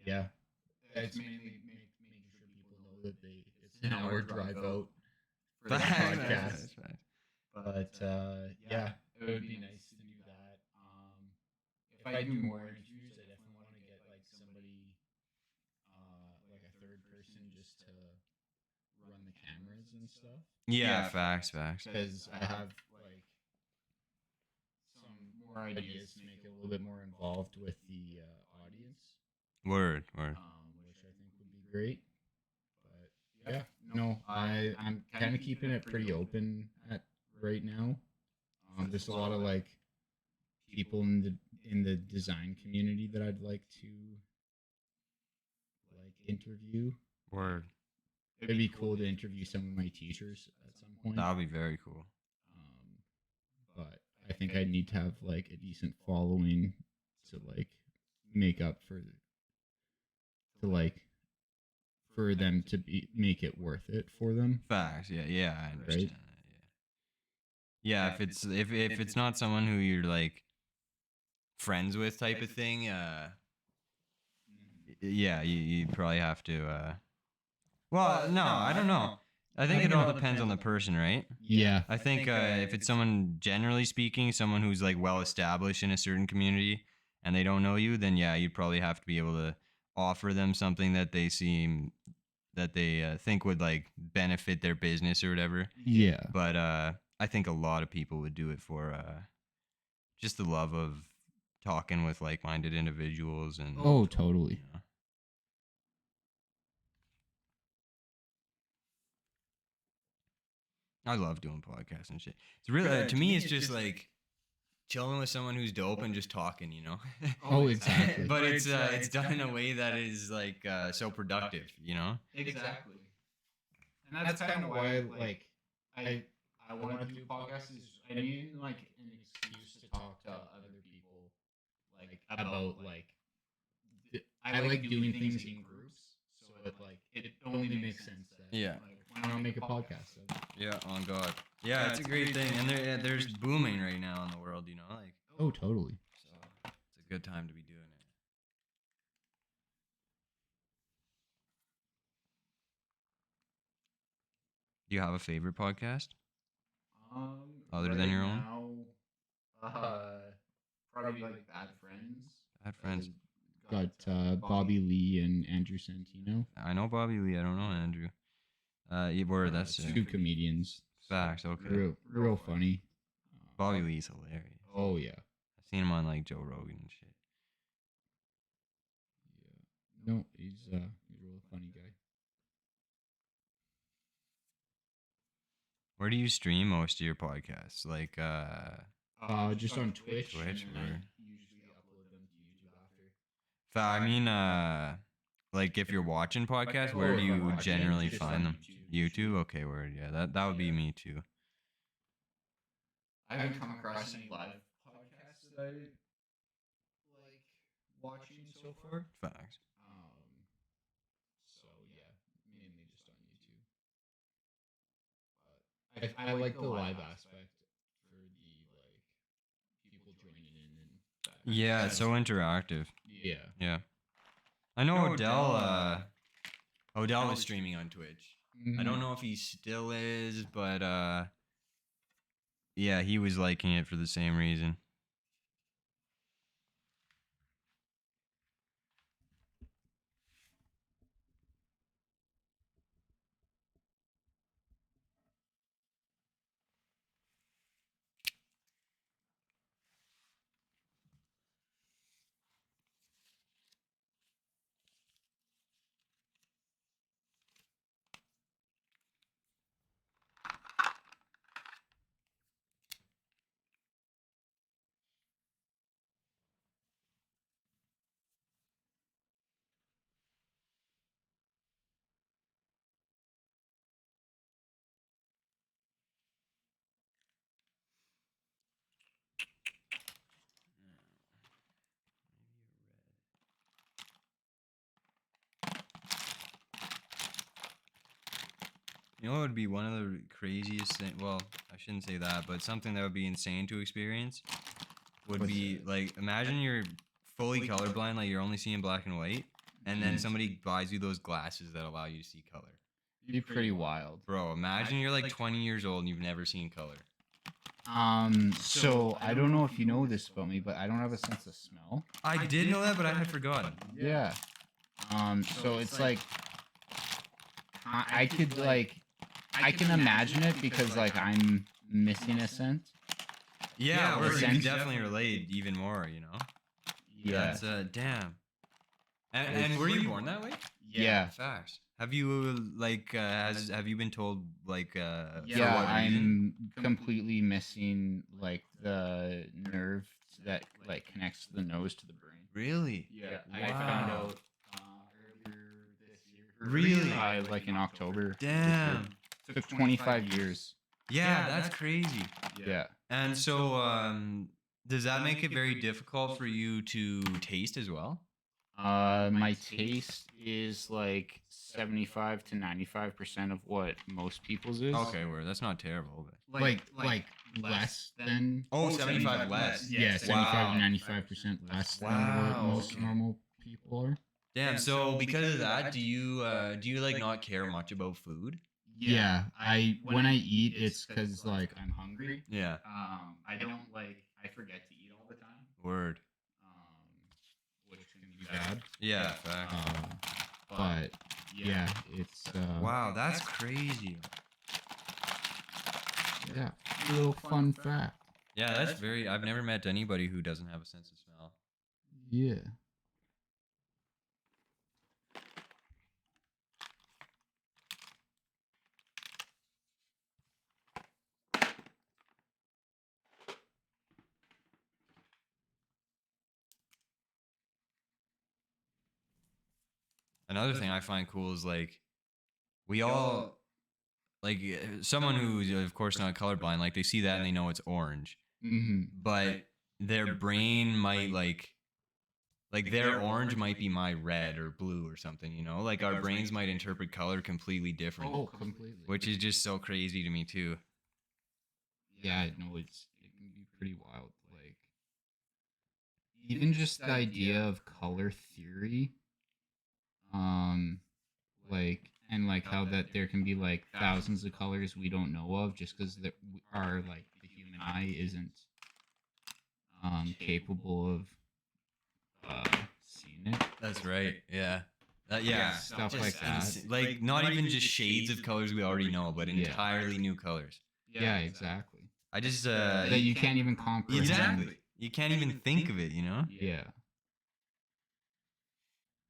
Yeah. It's mainly making sure people know that it's an hour drive out for the podcast. That's right. But yeah, it would be nice to do that. if I do more interviews, I definitely want to get like somebody, like a third person, just to run the cameras and stuff. Yeah, facts. Because I have like some more ideas to make it a little bit more involved with the audience, Word. which I think would be great. But yeah, no, I'm kind of keeping it pretty open at right now. There's a lot of like people in the design community that I'd like to like interview. Word. It'd be cool to interview some of my teachers at some point. That would be very cool. But I think I need to have like a decent following to like make up for them to make it worth it for them. Facts. Yeah, I understand Right? that. Yeah, if it's not someone who you're like friends with type of thing, yeah, you probably have to. Well, no, I don't know. I think it all depends on the person, right? Yeah. I think if it's someone, generally speaking, someone who's like well established in a certain community and they don't know you, then yeah, you'd probably have to be able to offer them something that they think would like benefit their business or whatever. Yeah. But I think a lot of people would do it for just the love of talking with like-minded individuals and. Oh, totally. You know. I love doing podcasts and shit. It's really to me, it's just like chilling with someone who's dope and just talking, you know. Oh, exactly. But it's done in a way that is like so productive, you know. Exactly. And that's kind of why like I want to do podcasts. Is I need like an excuse to talk to other people like about like I like doing things in groups, so it only makes sense that Yeah. like why not make a podcast? So, Yeah, on God. Yeah, it's a great thing, and there's booming right now in the world, you know, like. oh, totally. So it's a good time to be doing it. Do you have a favorite podcast other than your own? Now, probably like Bad Friends. Bad Friends. Got Bobby Lee and Andrew Santino. I know Bobby Lee. I don't know Andrew. That's two comedians. Facts. Okay. Real funny. Bobby Lee's hilarious. Oh yeah. I've seen him on like Joe Rogan and shit. Yeah. No, he's a real funny guy. Where do you stream most of your podcasts? Like just on Twitch. Twitch, and or. I usually upload them to YouTube after. I mean, like if you're watching podcasts, where do you generally just find on them? YouTube. Okay, word. Yeah, that would be me too. I haven't come across any live podcasts that I like watching so far. Facts. So yeah, mainly just on YouTube. But I like the live aspect for the like people joining in and that. Yeah, it's so interactive. Yeah. Yeah. I know Odell was streaming on Twitch. I don't know if he still is, but yeah, he was liking it for the same reason. You know what would be one of the craziest things? Well, I shouldn't say that, but something that would be insane to experience would be like, imagine you're fully colorblind, like you're only seeing black and white, and then somebody buys you those glasses that allow you to see color. It'd be pretty wild. Bro, imagine you're like 20 years old and you've never seen color. So I don't know if you know this about me, but I don't have a sense of smell. I did know that, but I had forgotten. Yeah. So it's like I could like I can imagine it because like I'm missing a scent. Yeah, we sense. definitely relate even more, you know? Yeah. That's, damn. And were you born that way? Yeah. Facts. Have you, like, have you been told, like, for Yeah, what reason? I'm completely missing like the nerve that like connects the nose to the brain. Really? Yeah, Wow. I found out earlier this year. Really? Like in October. Damn. Took 25 years. Yeah, that's crazy. Yeah. And so, does that make it very difficult for you to taste as well? My taste is like 75 to 95% of what most people's is. Okay, well, that's not terrible. But... Like less than. Oh, 75 less. Yeah, 75 Wow. to 95% less than what Wow. most normal people are. Damn. So because of that, do you like not care much about food? Yeah, I when I eat, it's because like I'm hungry. Yeah. I don't like I forget to eat all the time. Word. Which can be bad. Yeah. Fact. But yeah, it's Wow, that's crazy. Yeah, a little fun fact. Yeah, that's very. I've never met anybody who doesn't have a sense of smell. Yeah. Another thing I find cool is like we all like someone who's of course not colorblind, like they see that and they know it's orange, but their brain might like their orange might be my red or blue or something, you know, like our brains might interpret color completely different. Oh, completely. Which is just so crazy to me too. Yeah, I know it can be pretty wild. Like even just the idea of color theory, like and like how that there can be like thousands of colors we don't know of just because our like the human eye isn't capable of seeing it. That's right. Yeah. Yeah. Stuff Just like that. Like not even just shades of colors we already know, but entirely new colors. Yeah, exactly. I just that you can't even comprehend. Exactly. You can't even think of it, you know? Yeah.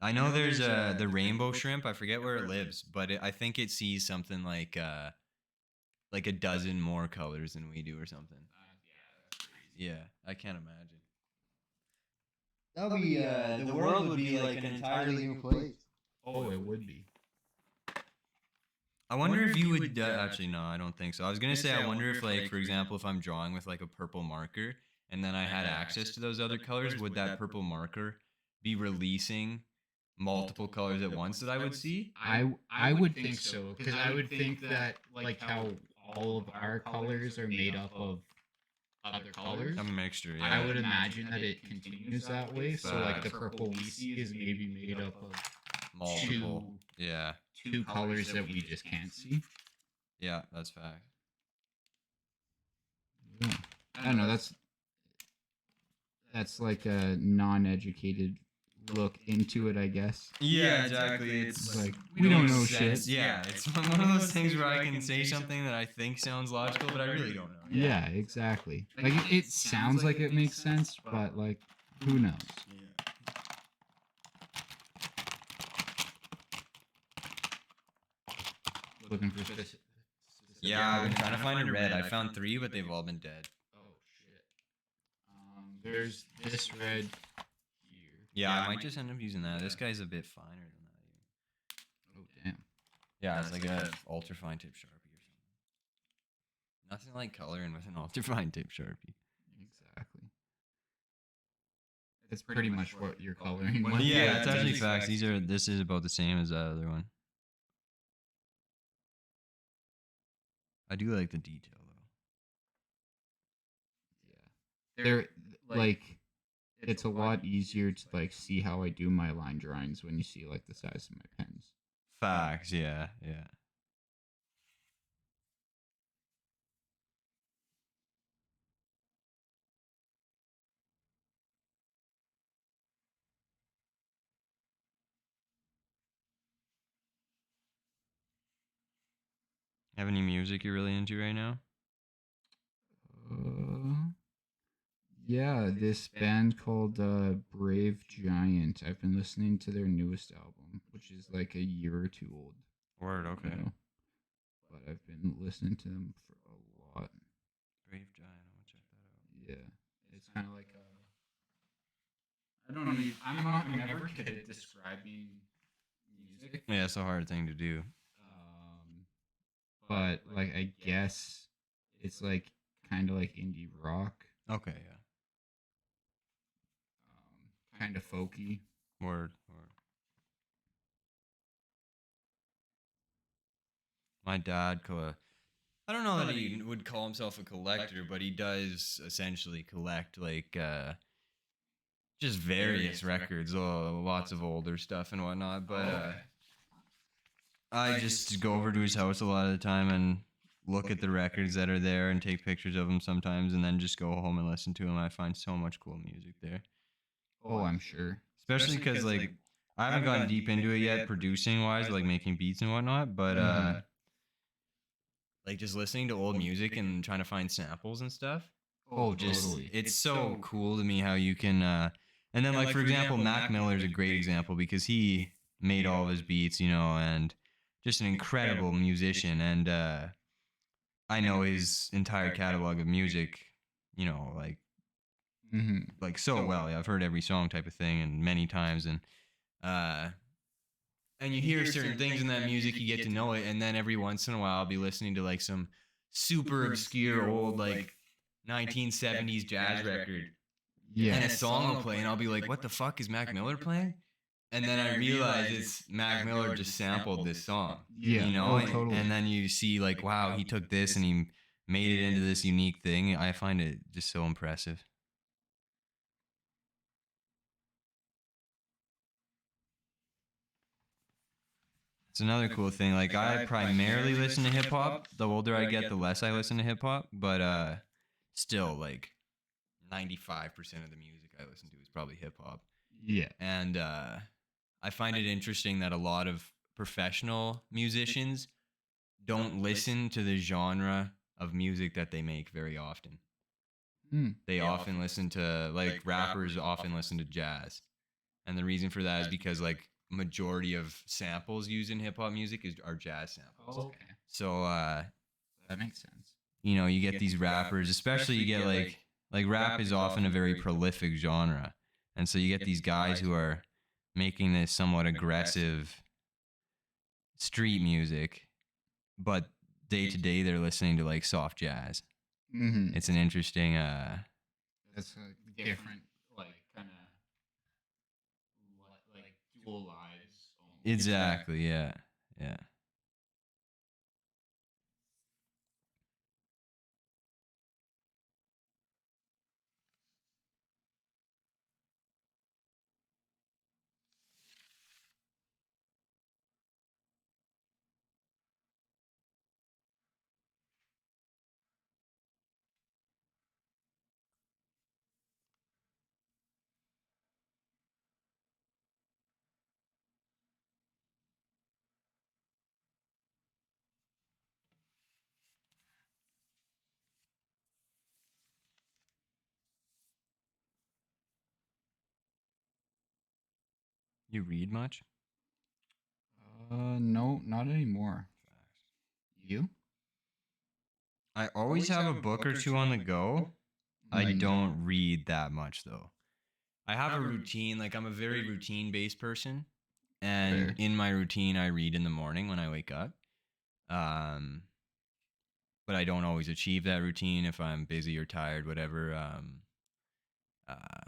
I know there's the rainbow shrimp. I forget where it lives, but I think it sees something like a dozen more colors than we do or something. Yeah, I can't imagine. That would be the world would be like an entirely new place. Oh, it would be. I wonder if you would actually no, I don't think so. I was gonna say I wonder if like for example if I'm drawing with like a purple marker and then I had access to those other colors, would that purple marker be releasing multiple colors at once that I would see? I would think so because I would think that like how all of our colors are made up of other colors. A mixture. Yeah. I would imagine that it continues that way. So like the purple we see is maybe made up of multiple. two colors that we just can't see. Yeah, that's fact. Yeah. I don't know. That's like a non-educated look into it, I guess. Yeah, exactly. It's like we don't know shit. Yeah, it's one of those things where I can say something that I think sounds logical, but I really don't know. Yeah, exactly. Like it sounds like it makes sense, but like who knows? Looking for specific. Yeah, I've been trying to find a red. I found 3, but they've all been dead. Oh shit. There's this red here. Yeah, I might just end up using that. This guy's a bit finer than that. Oh damn. Yeah, it's like a ultra fine tip Sharpie or something. Nothing like coloring with an ultra fine tip Sharpie. Exactly. It's pretty much what you're coloring with. Yeah, it's actually facts. This is about the same as that other one. I do like the detail though. Yeah. They're like it's a lot easier to like see how I do my line drawings when you see like the size of my pens. Facts, yeah. Have any music you're really into right now? Uh, yeah, this band called Brave Giant. I've been listening to their newest album, which is like a year or two old. Word, okay. Now, but I've been listening to them for a lot. Brave Giant, I'm gonna check that out. Yeah, it's kind of like I don't know. I'm never good at describing music. Yeah, it's a hard thing to do. But like I guess it's like kind of like indie rock, Okay, yeah. kind of folky. Word, word. My dad, I don't know that he would call himself a collector, but he does essentially collect like just various records, lots of older stuff and whatnot. But I just go over to his house a lot of the time and look at the records that are there and take pictures of them sometimes, and then just go home and listen to them. I find so much cool music there. Oh, I'm sure. Especially because like I haven't gotten deep into it yet, producing wise, like making beats and whatnot. But like just listening to old music and trying to find samples and stuff. Oh, Just totally. it's so cool to me how you can. And then like for example, Mac Miller's a great example because he made all of his beats, you know, and just an incredible musician. And I know his entire catalog of music, you know, like so well. Yeah, I've heard every song type of thing and many times, and you hear certain things in that music, you get to know it, and then every once in a while I'll be listening to like some super obscure old like 1970s jazz record, Yeah. and a song will play, and I'll be like, "What the fuck is Mac Miller playing?" And then I realize it's Mac Miller just sampled this song. Yeah. You know, Oh, totally. and then you see like, wow, he took this and he made it into this unique thing. I find it just so impressive. It's another cool thing. Like I primarily listen to hip hop. The older I get, the less I listen to hip hop. But still, like 95% of the music I listen to is probably hip hop. Yeah. And I find it interesting that a lot of professional musicians don't listen to the genre of music that they make very often. They often listen to like rappers often listen to jazz. And the reason for that is because like majority of samples used in hip hop music are jazz samples. Oh, okay. So That makes sense. you know, you get these rappers, especially you get like rap is often a very prolific genre. And so you get these guys who are making this somewhat aggressive street music, but day to day they're listening to like soft jazz. It's an interesting That's a different, like, kind of, like, dual lives. Almost. exactly, yeah. Yeah. You read much? No, not anymore. You? I always have a book or two on the go. I don't read that much though. I have a routine, like I'm a very routine based person. And Fair. in my routine I read in the morning when I wake up. But I don't always achieve that routine if I'm busy or tired, whatever.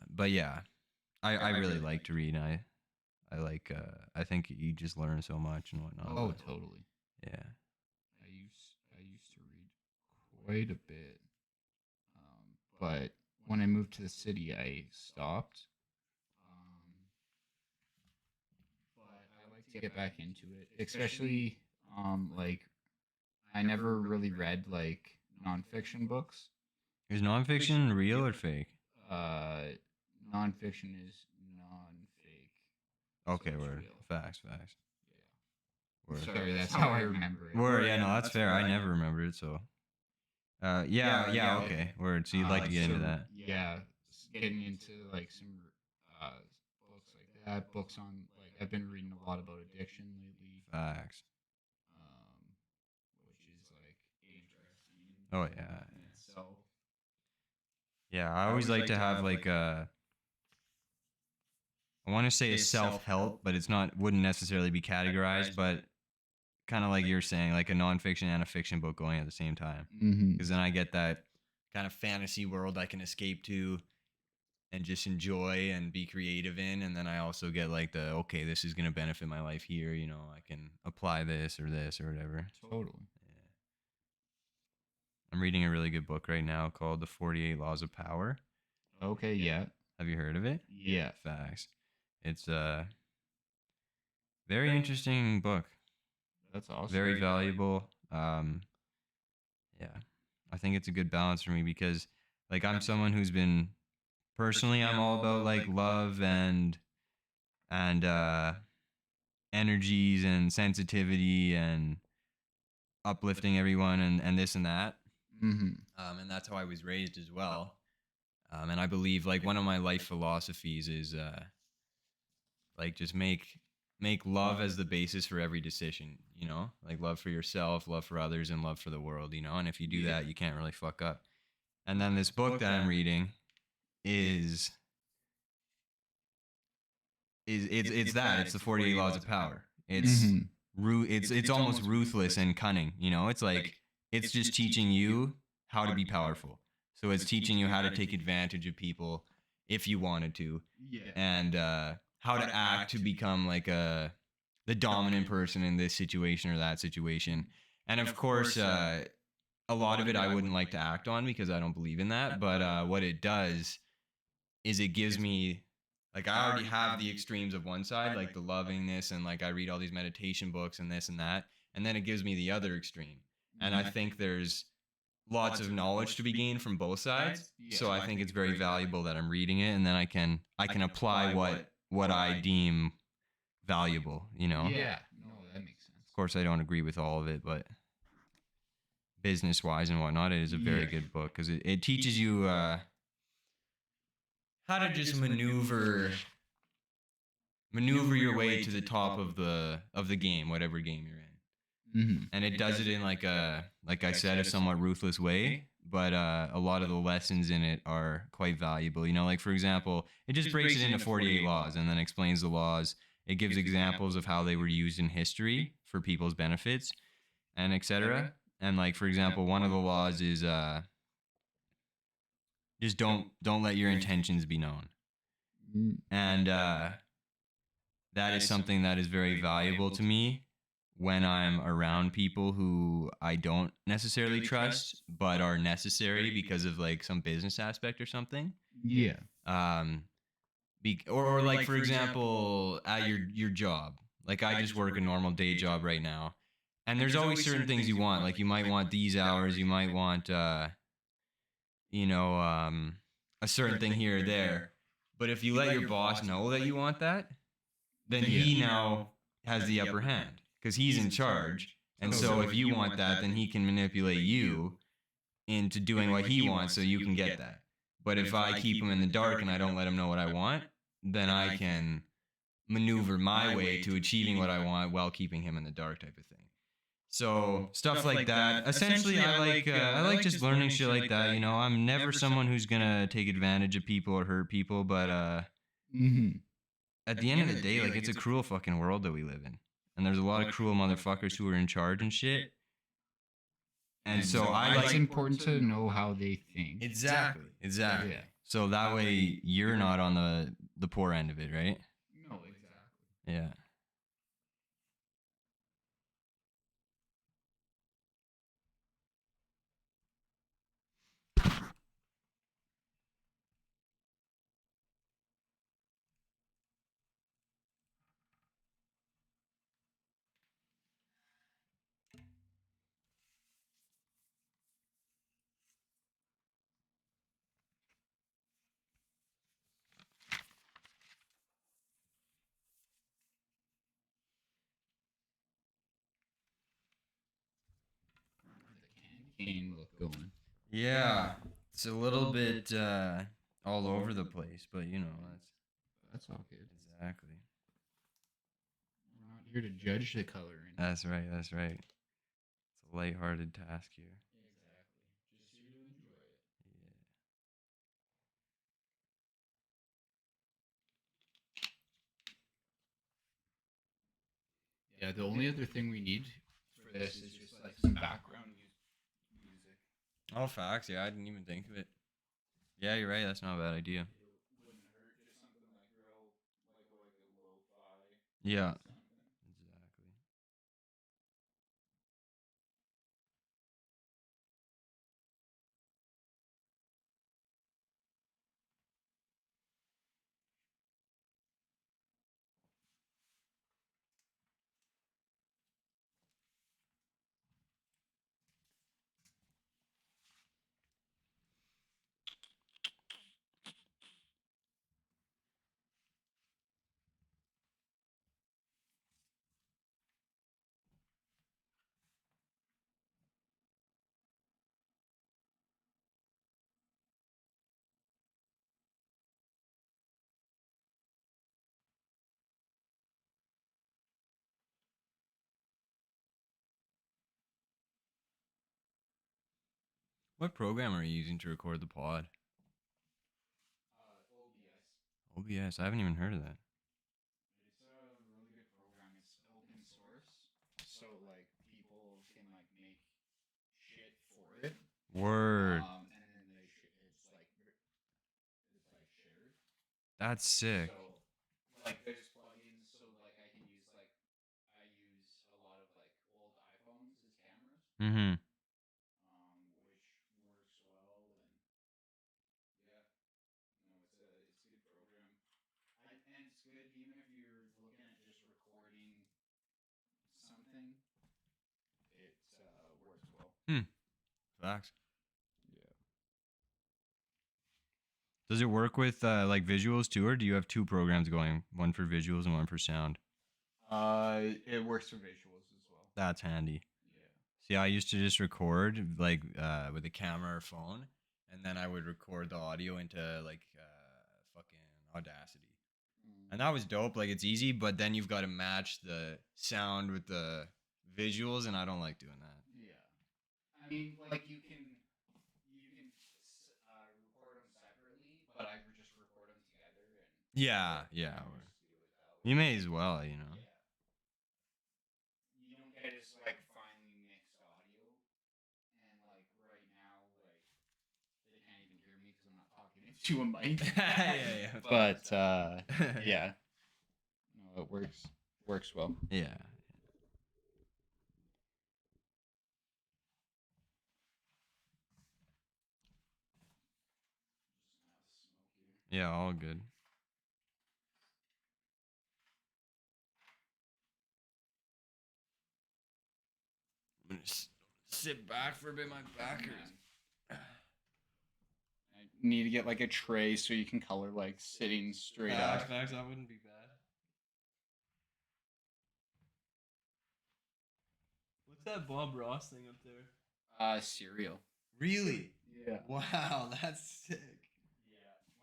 But yeah, I really like to read. I like I think you just learn so much and whatnot. Oh, totally. Yeah. I used to read quite a bit, but when I moved to the city, I stopped. But I like to get back into it, especially like I never really read like nonfiction books. Is nonfiction real or fake? Nonfiction is non-fake. Okay, so it's word. real. Facts. Yeah. Sorry, that's how I remember it. Word, yeah, no, that's fair. I never remembered it, so. Yeah, okay. Word. So you'd like to get into that? Yeah, getting into like some books like that. Books on like I've been reading a lot about addiction lately. Facts. Which is like interesting. Oh yeah. So Yeah, I always like to have like a. I want to say a self-help, but it's not. Wouldn't necessarily be categorized, but kind of like you're saying, like a nonfiction and a fiction book going at the same time. Because then I get that kind of fantasy world I can escape to and just enjoy and be creative in. And then I also get like the, okay, this is going to benefit my life here. You know, I can apply this or whatever. Totally. Yeah. I'm reading a really good book right now called The 48 Laws of Power. Okay, yeah. Have you heard of it? Yeah. Facts. It's a very interesting book. That's awesome. Very valuable. Yeah. I think it's a good balance for me because like I'm someone who's been personally I'm all about like love and energies and sensitivity and uplifting everyone and this and that. And that's how I was raised as well. And I believe like one of my life philosophies is like just make love as the basis for every decision, you know, like love for yourself, love for others, and love for the world, you know. And if you do that, you can't really fuck up. And then this book that I'm reading is it's that it's the 48 Laws of Power. It's it's almost ruthless and cunning, you know. It's like it's just teaching you how to be powerful. So it's teaching you how to take advantage of people if you wanted to, and how to act to become like the dominant person in this situation or that situation. And of course, a lot of it I wouldn't like to act on because I don't believe in that. But what it does is it gives me like I already have the extremes of one side, like the lovingness, and like I read all these meditation books and this and that, and then it gives me the other extreme. And I think there's lots of knowledge to be gained from both sides. So I think it's very valuable that I'm reading it, and then I can apply what I deem valuable, you know. Yeah, no, that makes sense. Of course, I don't agree with all of it, but business wise and whatnot, it is a very good book because it teaches you how to just maneuver your way to the top of the game, whatever game you're in. And it does it in like I said, a somewhat ruthless way, but a lot of the lessons in it are quite valuable. You know, like for example, it just breaks it into 48 laws and then explains the laws. It gives examples of how they were used in history for people's benefits and etc. And like for example, one of the laws is just don't let your intentions be known. And that is something that is very valuable to me when I'm around people who I don't necessarily trust, but are necessary because of like some business aspect or something. Yeah. Or like for example, at your job. Like I just work a normal day job right now, and there's always certain things you want. Like you might want these hours, you might want you know, a certain thing here or there. But if you let your boss know that you want that, then he now has the upper hand because he's in charge. And so if you want that, then he can manipulate you into doing what he wants so you can get that. But if I keep him in the dark and I don't let him know what I want, then I can maneuver my way to achieving what I want while keeping him in the dark type of thing. So stuff like that. Essentially, I like just learning shit like that. You know, I'm never someone who's gonna take advantage of people or hurt people, but at the end of the day, like it's a cruel fucking world that we live in, and there's a lot of cruel motherfuckers who are in charge and shit. And so it's important to know how they think. Exactly. Yeah. So that way you're not on the poor end of it, right? No, exactly. Yeah. cane look going. Yeah, it's a little bit all over the place, but you know That's all good. exactly. We're not here to judge the coloring. That's right. That's right. It's a lighthearted task here. Exactly. Just here to enjoy it. Yeah, the only other thing we need for this is just like some background music. Oh, facts. Yeah, I didn't even think of it. Yeah, you're right. That's not a bad idea. It wouldn't hurt, just something like real, like a lo-fi. Yeah. Something. Exactly. What program are you using to record the pod? OBS. OBS. I haven't even heard of that. It's a really good program. It's open source, so like people can like make shit for it. Word. And then it's like shared. That's sick. So like there's plugins. So like I can use like I use a lot of like old iPhones as cameras. Mm-hmm. Which works well, and yeah, no, it's a good program. And it's good even if you're looking at just recording something. It works well. Facts. Yeah. Does it work with like visuals too, or do you have two programs going, one for visuals and one for sound? It works for visuals as well. That's handy. Yeah. See, I used to just record like with a camera or phone, and then I would record the audio into like fucking Audacity. And that was dope. Like it's easy, but then you've got to match the sound with the visuals, and I don't like doing that. Yeah. I mean, like you can record them separately, but I would just record them together and Yeah, yeah. just do it that way. You may as well, you know. Yeah. You don't get as like finely mixed audio, and like right now, like they can't even hear me because I'm not talking into a mic. Yeah. But yeah, no, it works well. Yeah. Yeah, all good. I'm gonna sit back for a bit. My back hurts. I need to get like a tray so you can color like sitting straight up. Facts, that wouldn't be bad. What's that Bob Ross thing up there? Cereal. Really? Yeah. Wow, that's sick. Yeah.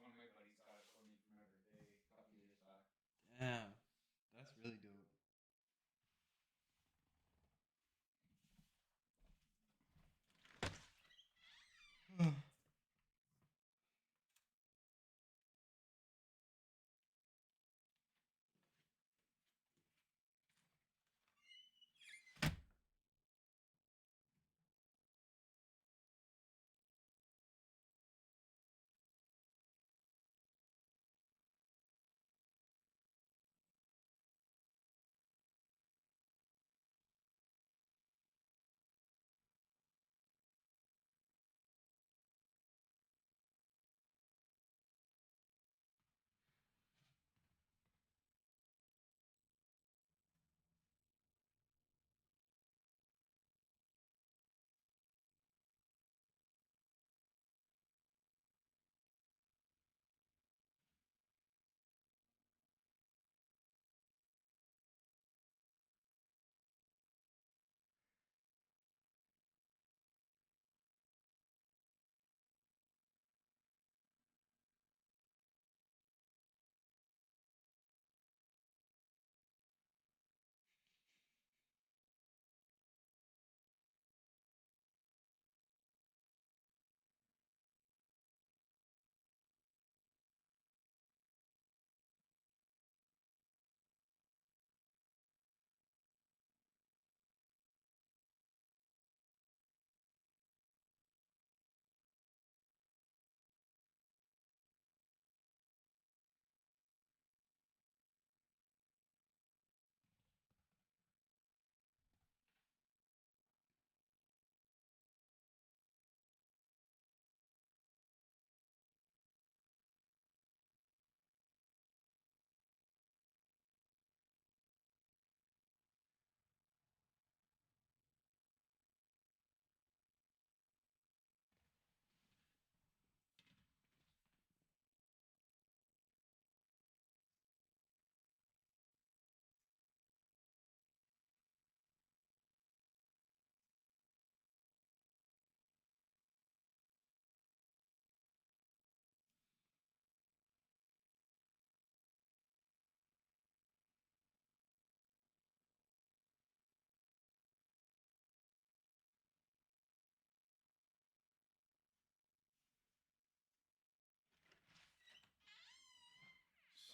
One of my buddies got it for me for my birthday a couple years back. Damn, that's really dope.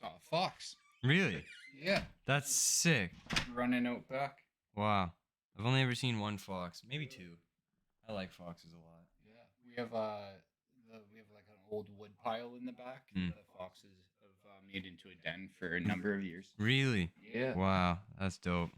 Saw a fox. Really? Yeah. That's sick. Running out back. Wow. I've only ever seen one fox, maybe two. I like foxes a lot. Yeah. We have like an old wood pile in the back. Mm. The foxes have made into a den for a number of years. Really? Yeah. Wow, that's dope.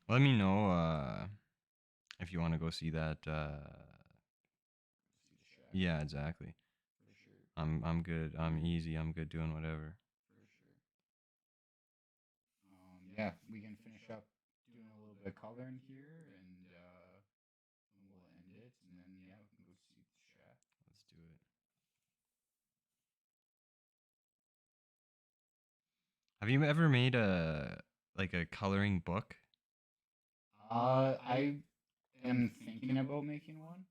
Let me know if you want to go see that. See the shack. Yeah, exactly. For sure. I'm good. I'm easy. I'm good doing whatever. For sure. Yeah, we can finish up doing a little bit of coloring here, and we'll end it, and then yeah, we can go see the shack. Let's do it. Have you ever made a coloring book? I am thinking about making one.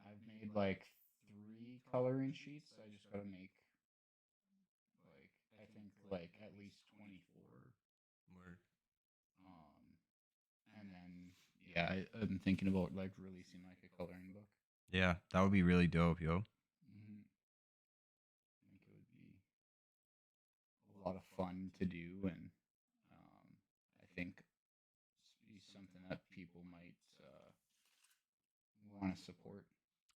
I've made like 3 coloring sheets. I just gotta make like I think like at least 24. Word. And then yeah, I'm thinking about like releasing like a coloring book. Yeah, that would be really dope, yo. Mm-hmm. I think it would be a lot of fun to do, and I think be something that people might want to support.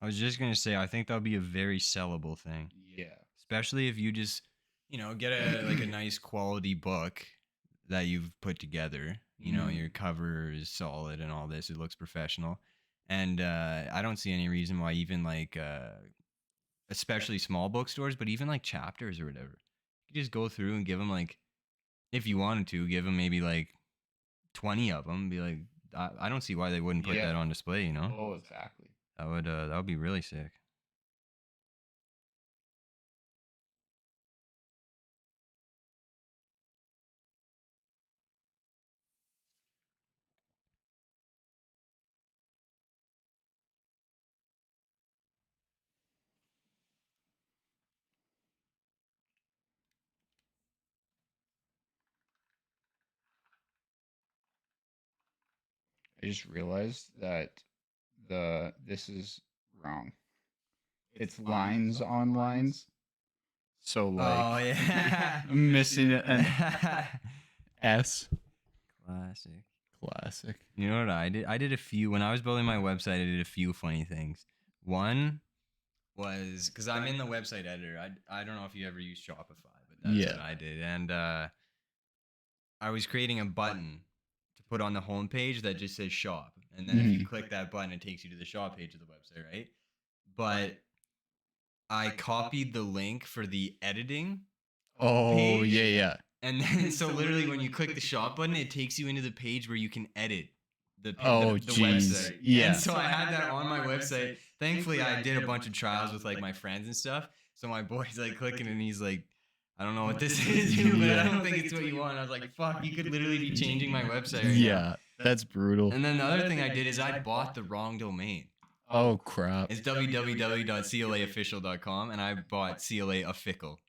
I was just gonna say, I think that would be a very sellable thing, Yeah. especially if you just, get a nice quality book that you've put together. Your cover is solid and all this. It looks professional, and I don't see any reason why even like, especially small bookstores, but even like Chapters or whatever, you just go through and give them like, if you wanted to, give them maybe like 20 of them. Be like, I don't see why they wouldn't put that on display. Oh, exactly. That would be really sick. I just realized that this is wrong. It's lines on lines. So like, Oh yeah, I'm missing an S. Classic. You know what I did? I did a few when I was building my website. I did a few funny things. One was because I'm in the website editor. I don't know if you ever use Shopify, but that's what I did. And I was creating a button to put on the homepage that just says shop. And then if you click that button, it takes you to the shop page of the website, right? But I copied the link for the editing. Oh, page. yeah. And then, so literally when you click the shop button, it takes you into the page where you can edit the website. Yeah. And so I had that on my website. Thankfully, I did a bunch of trials with like my friends and stuff. So my boy's like clicking and he's like, I don't know what this is, dude, but I don't think it's what you want. I was like, fuck, you could literally be changing my website right now. That's brutal. And then the other thing I did is I bought the wrong domain. Oh, crap. It's www.claofficial.com, and I bought CLA a fickle.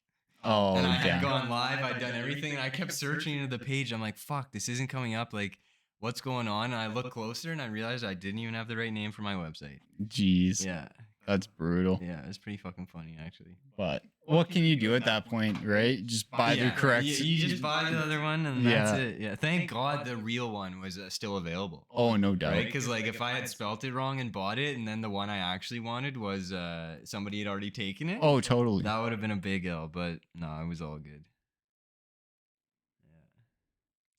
Oh, and I had gone live, I'd done everything, and I kept searching into the page. I'm like, fuck, this isn't coming up. Like, what's going on? And I looked closer, and I realized I didn't even have the right name for my website. Jeez. Yeah. That's brutal. Yeah, it's pretty fucking funny, actually. But what can you do at that point, right? Just buy the correct... You just buy the other one, and that's it. Yeah. Thank God the real one was still available. Oh, no doubt. Right? Because, like, if I had spelt it wrong and bought it, and then the one I actually wanted was somebody had already taken it. Oh, totally. That would have been a big L, but no, it was all good. Yeah.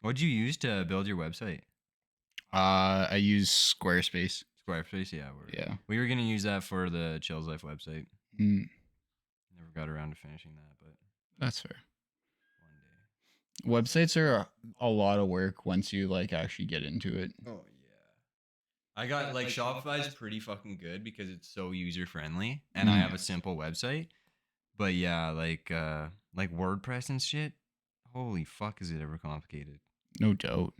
What'd you use to build your website? I use Squarespace. Squarespace, yeah. Yeah. We were going to use that for the Chilz Life website. Mm. Never got around to finishing that, but... That's fair. One day. Websites are a lot of work once you, like, actually get into it. Oh, yeah. I got, like, Shopify's pretty fucking good because it's so user-friendly, and I have a simple website. But, yeah, like WordPress and shit, Holy fuck, is it ever complicated? No doubt.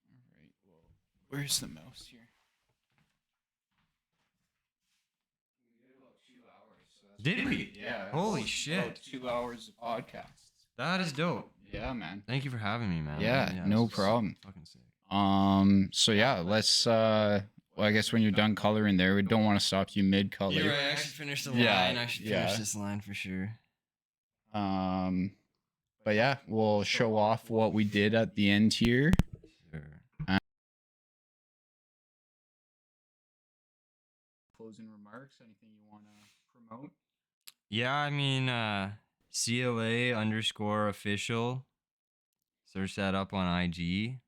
All right. Well, where's the mouse here? We did about 2 hours. So that's Did we? Yeah. Holy that's shit. About 2 hours of podcast. That is dope. Yeah, man. Thank you for having me, man. Yeah, no this is problem. Fucking sick. So yeah, let's well, I guess when you're done coloring there, we don't want to stop you mid color. You're right. I should finish the Yeah, line. I should finish this line for sure. But yeah, we'll show off what we did at the end here. Sure. Closing remarks, anything you want to promote? Yeah, I mean, CLA_official. Search that up on IG.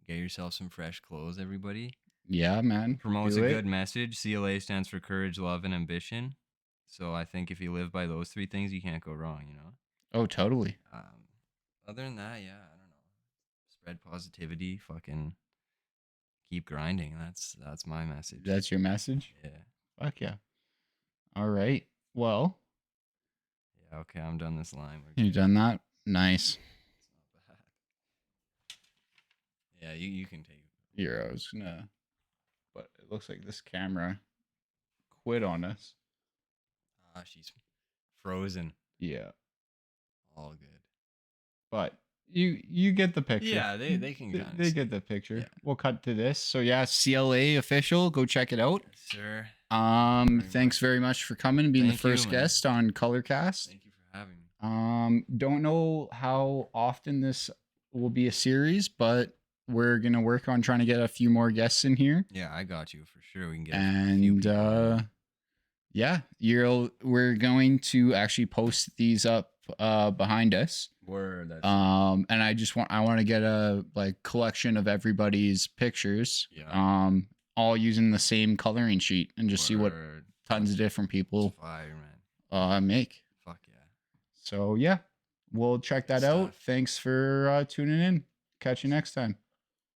Get yourself some fresh clothes, everybody. Yeah, man. Promotes Do a it. good message. CLA stands for courage, love, and ambition. So I think if you live by those 3 things, you can't go wrong, you know? Oh, totally. Other than that, yeah, I don't know. Spread positivity, fucking keep grinding. That's my message. That's your message? Yeah. Fuck yeah. All right. Well, Yeah, okay, I'm done this line. We're you good. done that? Nice. It's not bad. Yeah, you can take it. Here, I was gonna, but it looks like this camera quit on us. Ah, she's frozen. Yeah, All good. but you get the picture. Yeah, they can They, kinda they see. get the picture. Yeah. We'll cut to this. So yeah, CLA official. Go check it out. Sure. Thanks very much for coming and being Thank the you, first man. guest on ColorCast. Thank you for having me. Don't know how often this will be a series, but we're gonna work on trying to get a few more guests in here. Yeah, I got you for sure. We can get a few And people in. yeah, we're going to actually post these up behind us. Word. That's And I want to get a like collection of everybody's pictures. Yeah. All using the same coloring sheet and just see what Word. tons of different people It's fire, man. make. Fuck yeah. So yeah, we'll check that Good out. stuff. Thanks for tuning in. Catch you next time.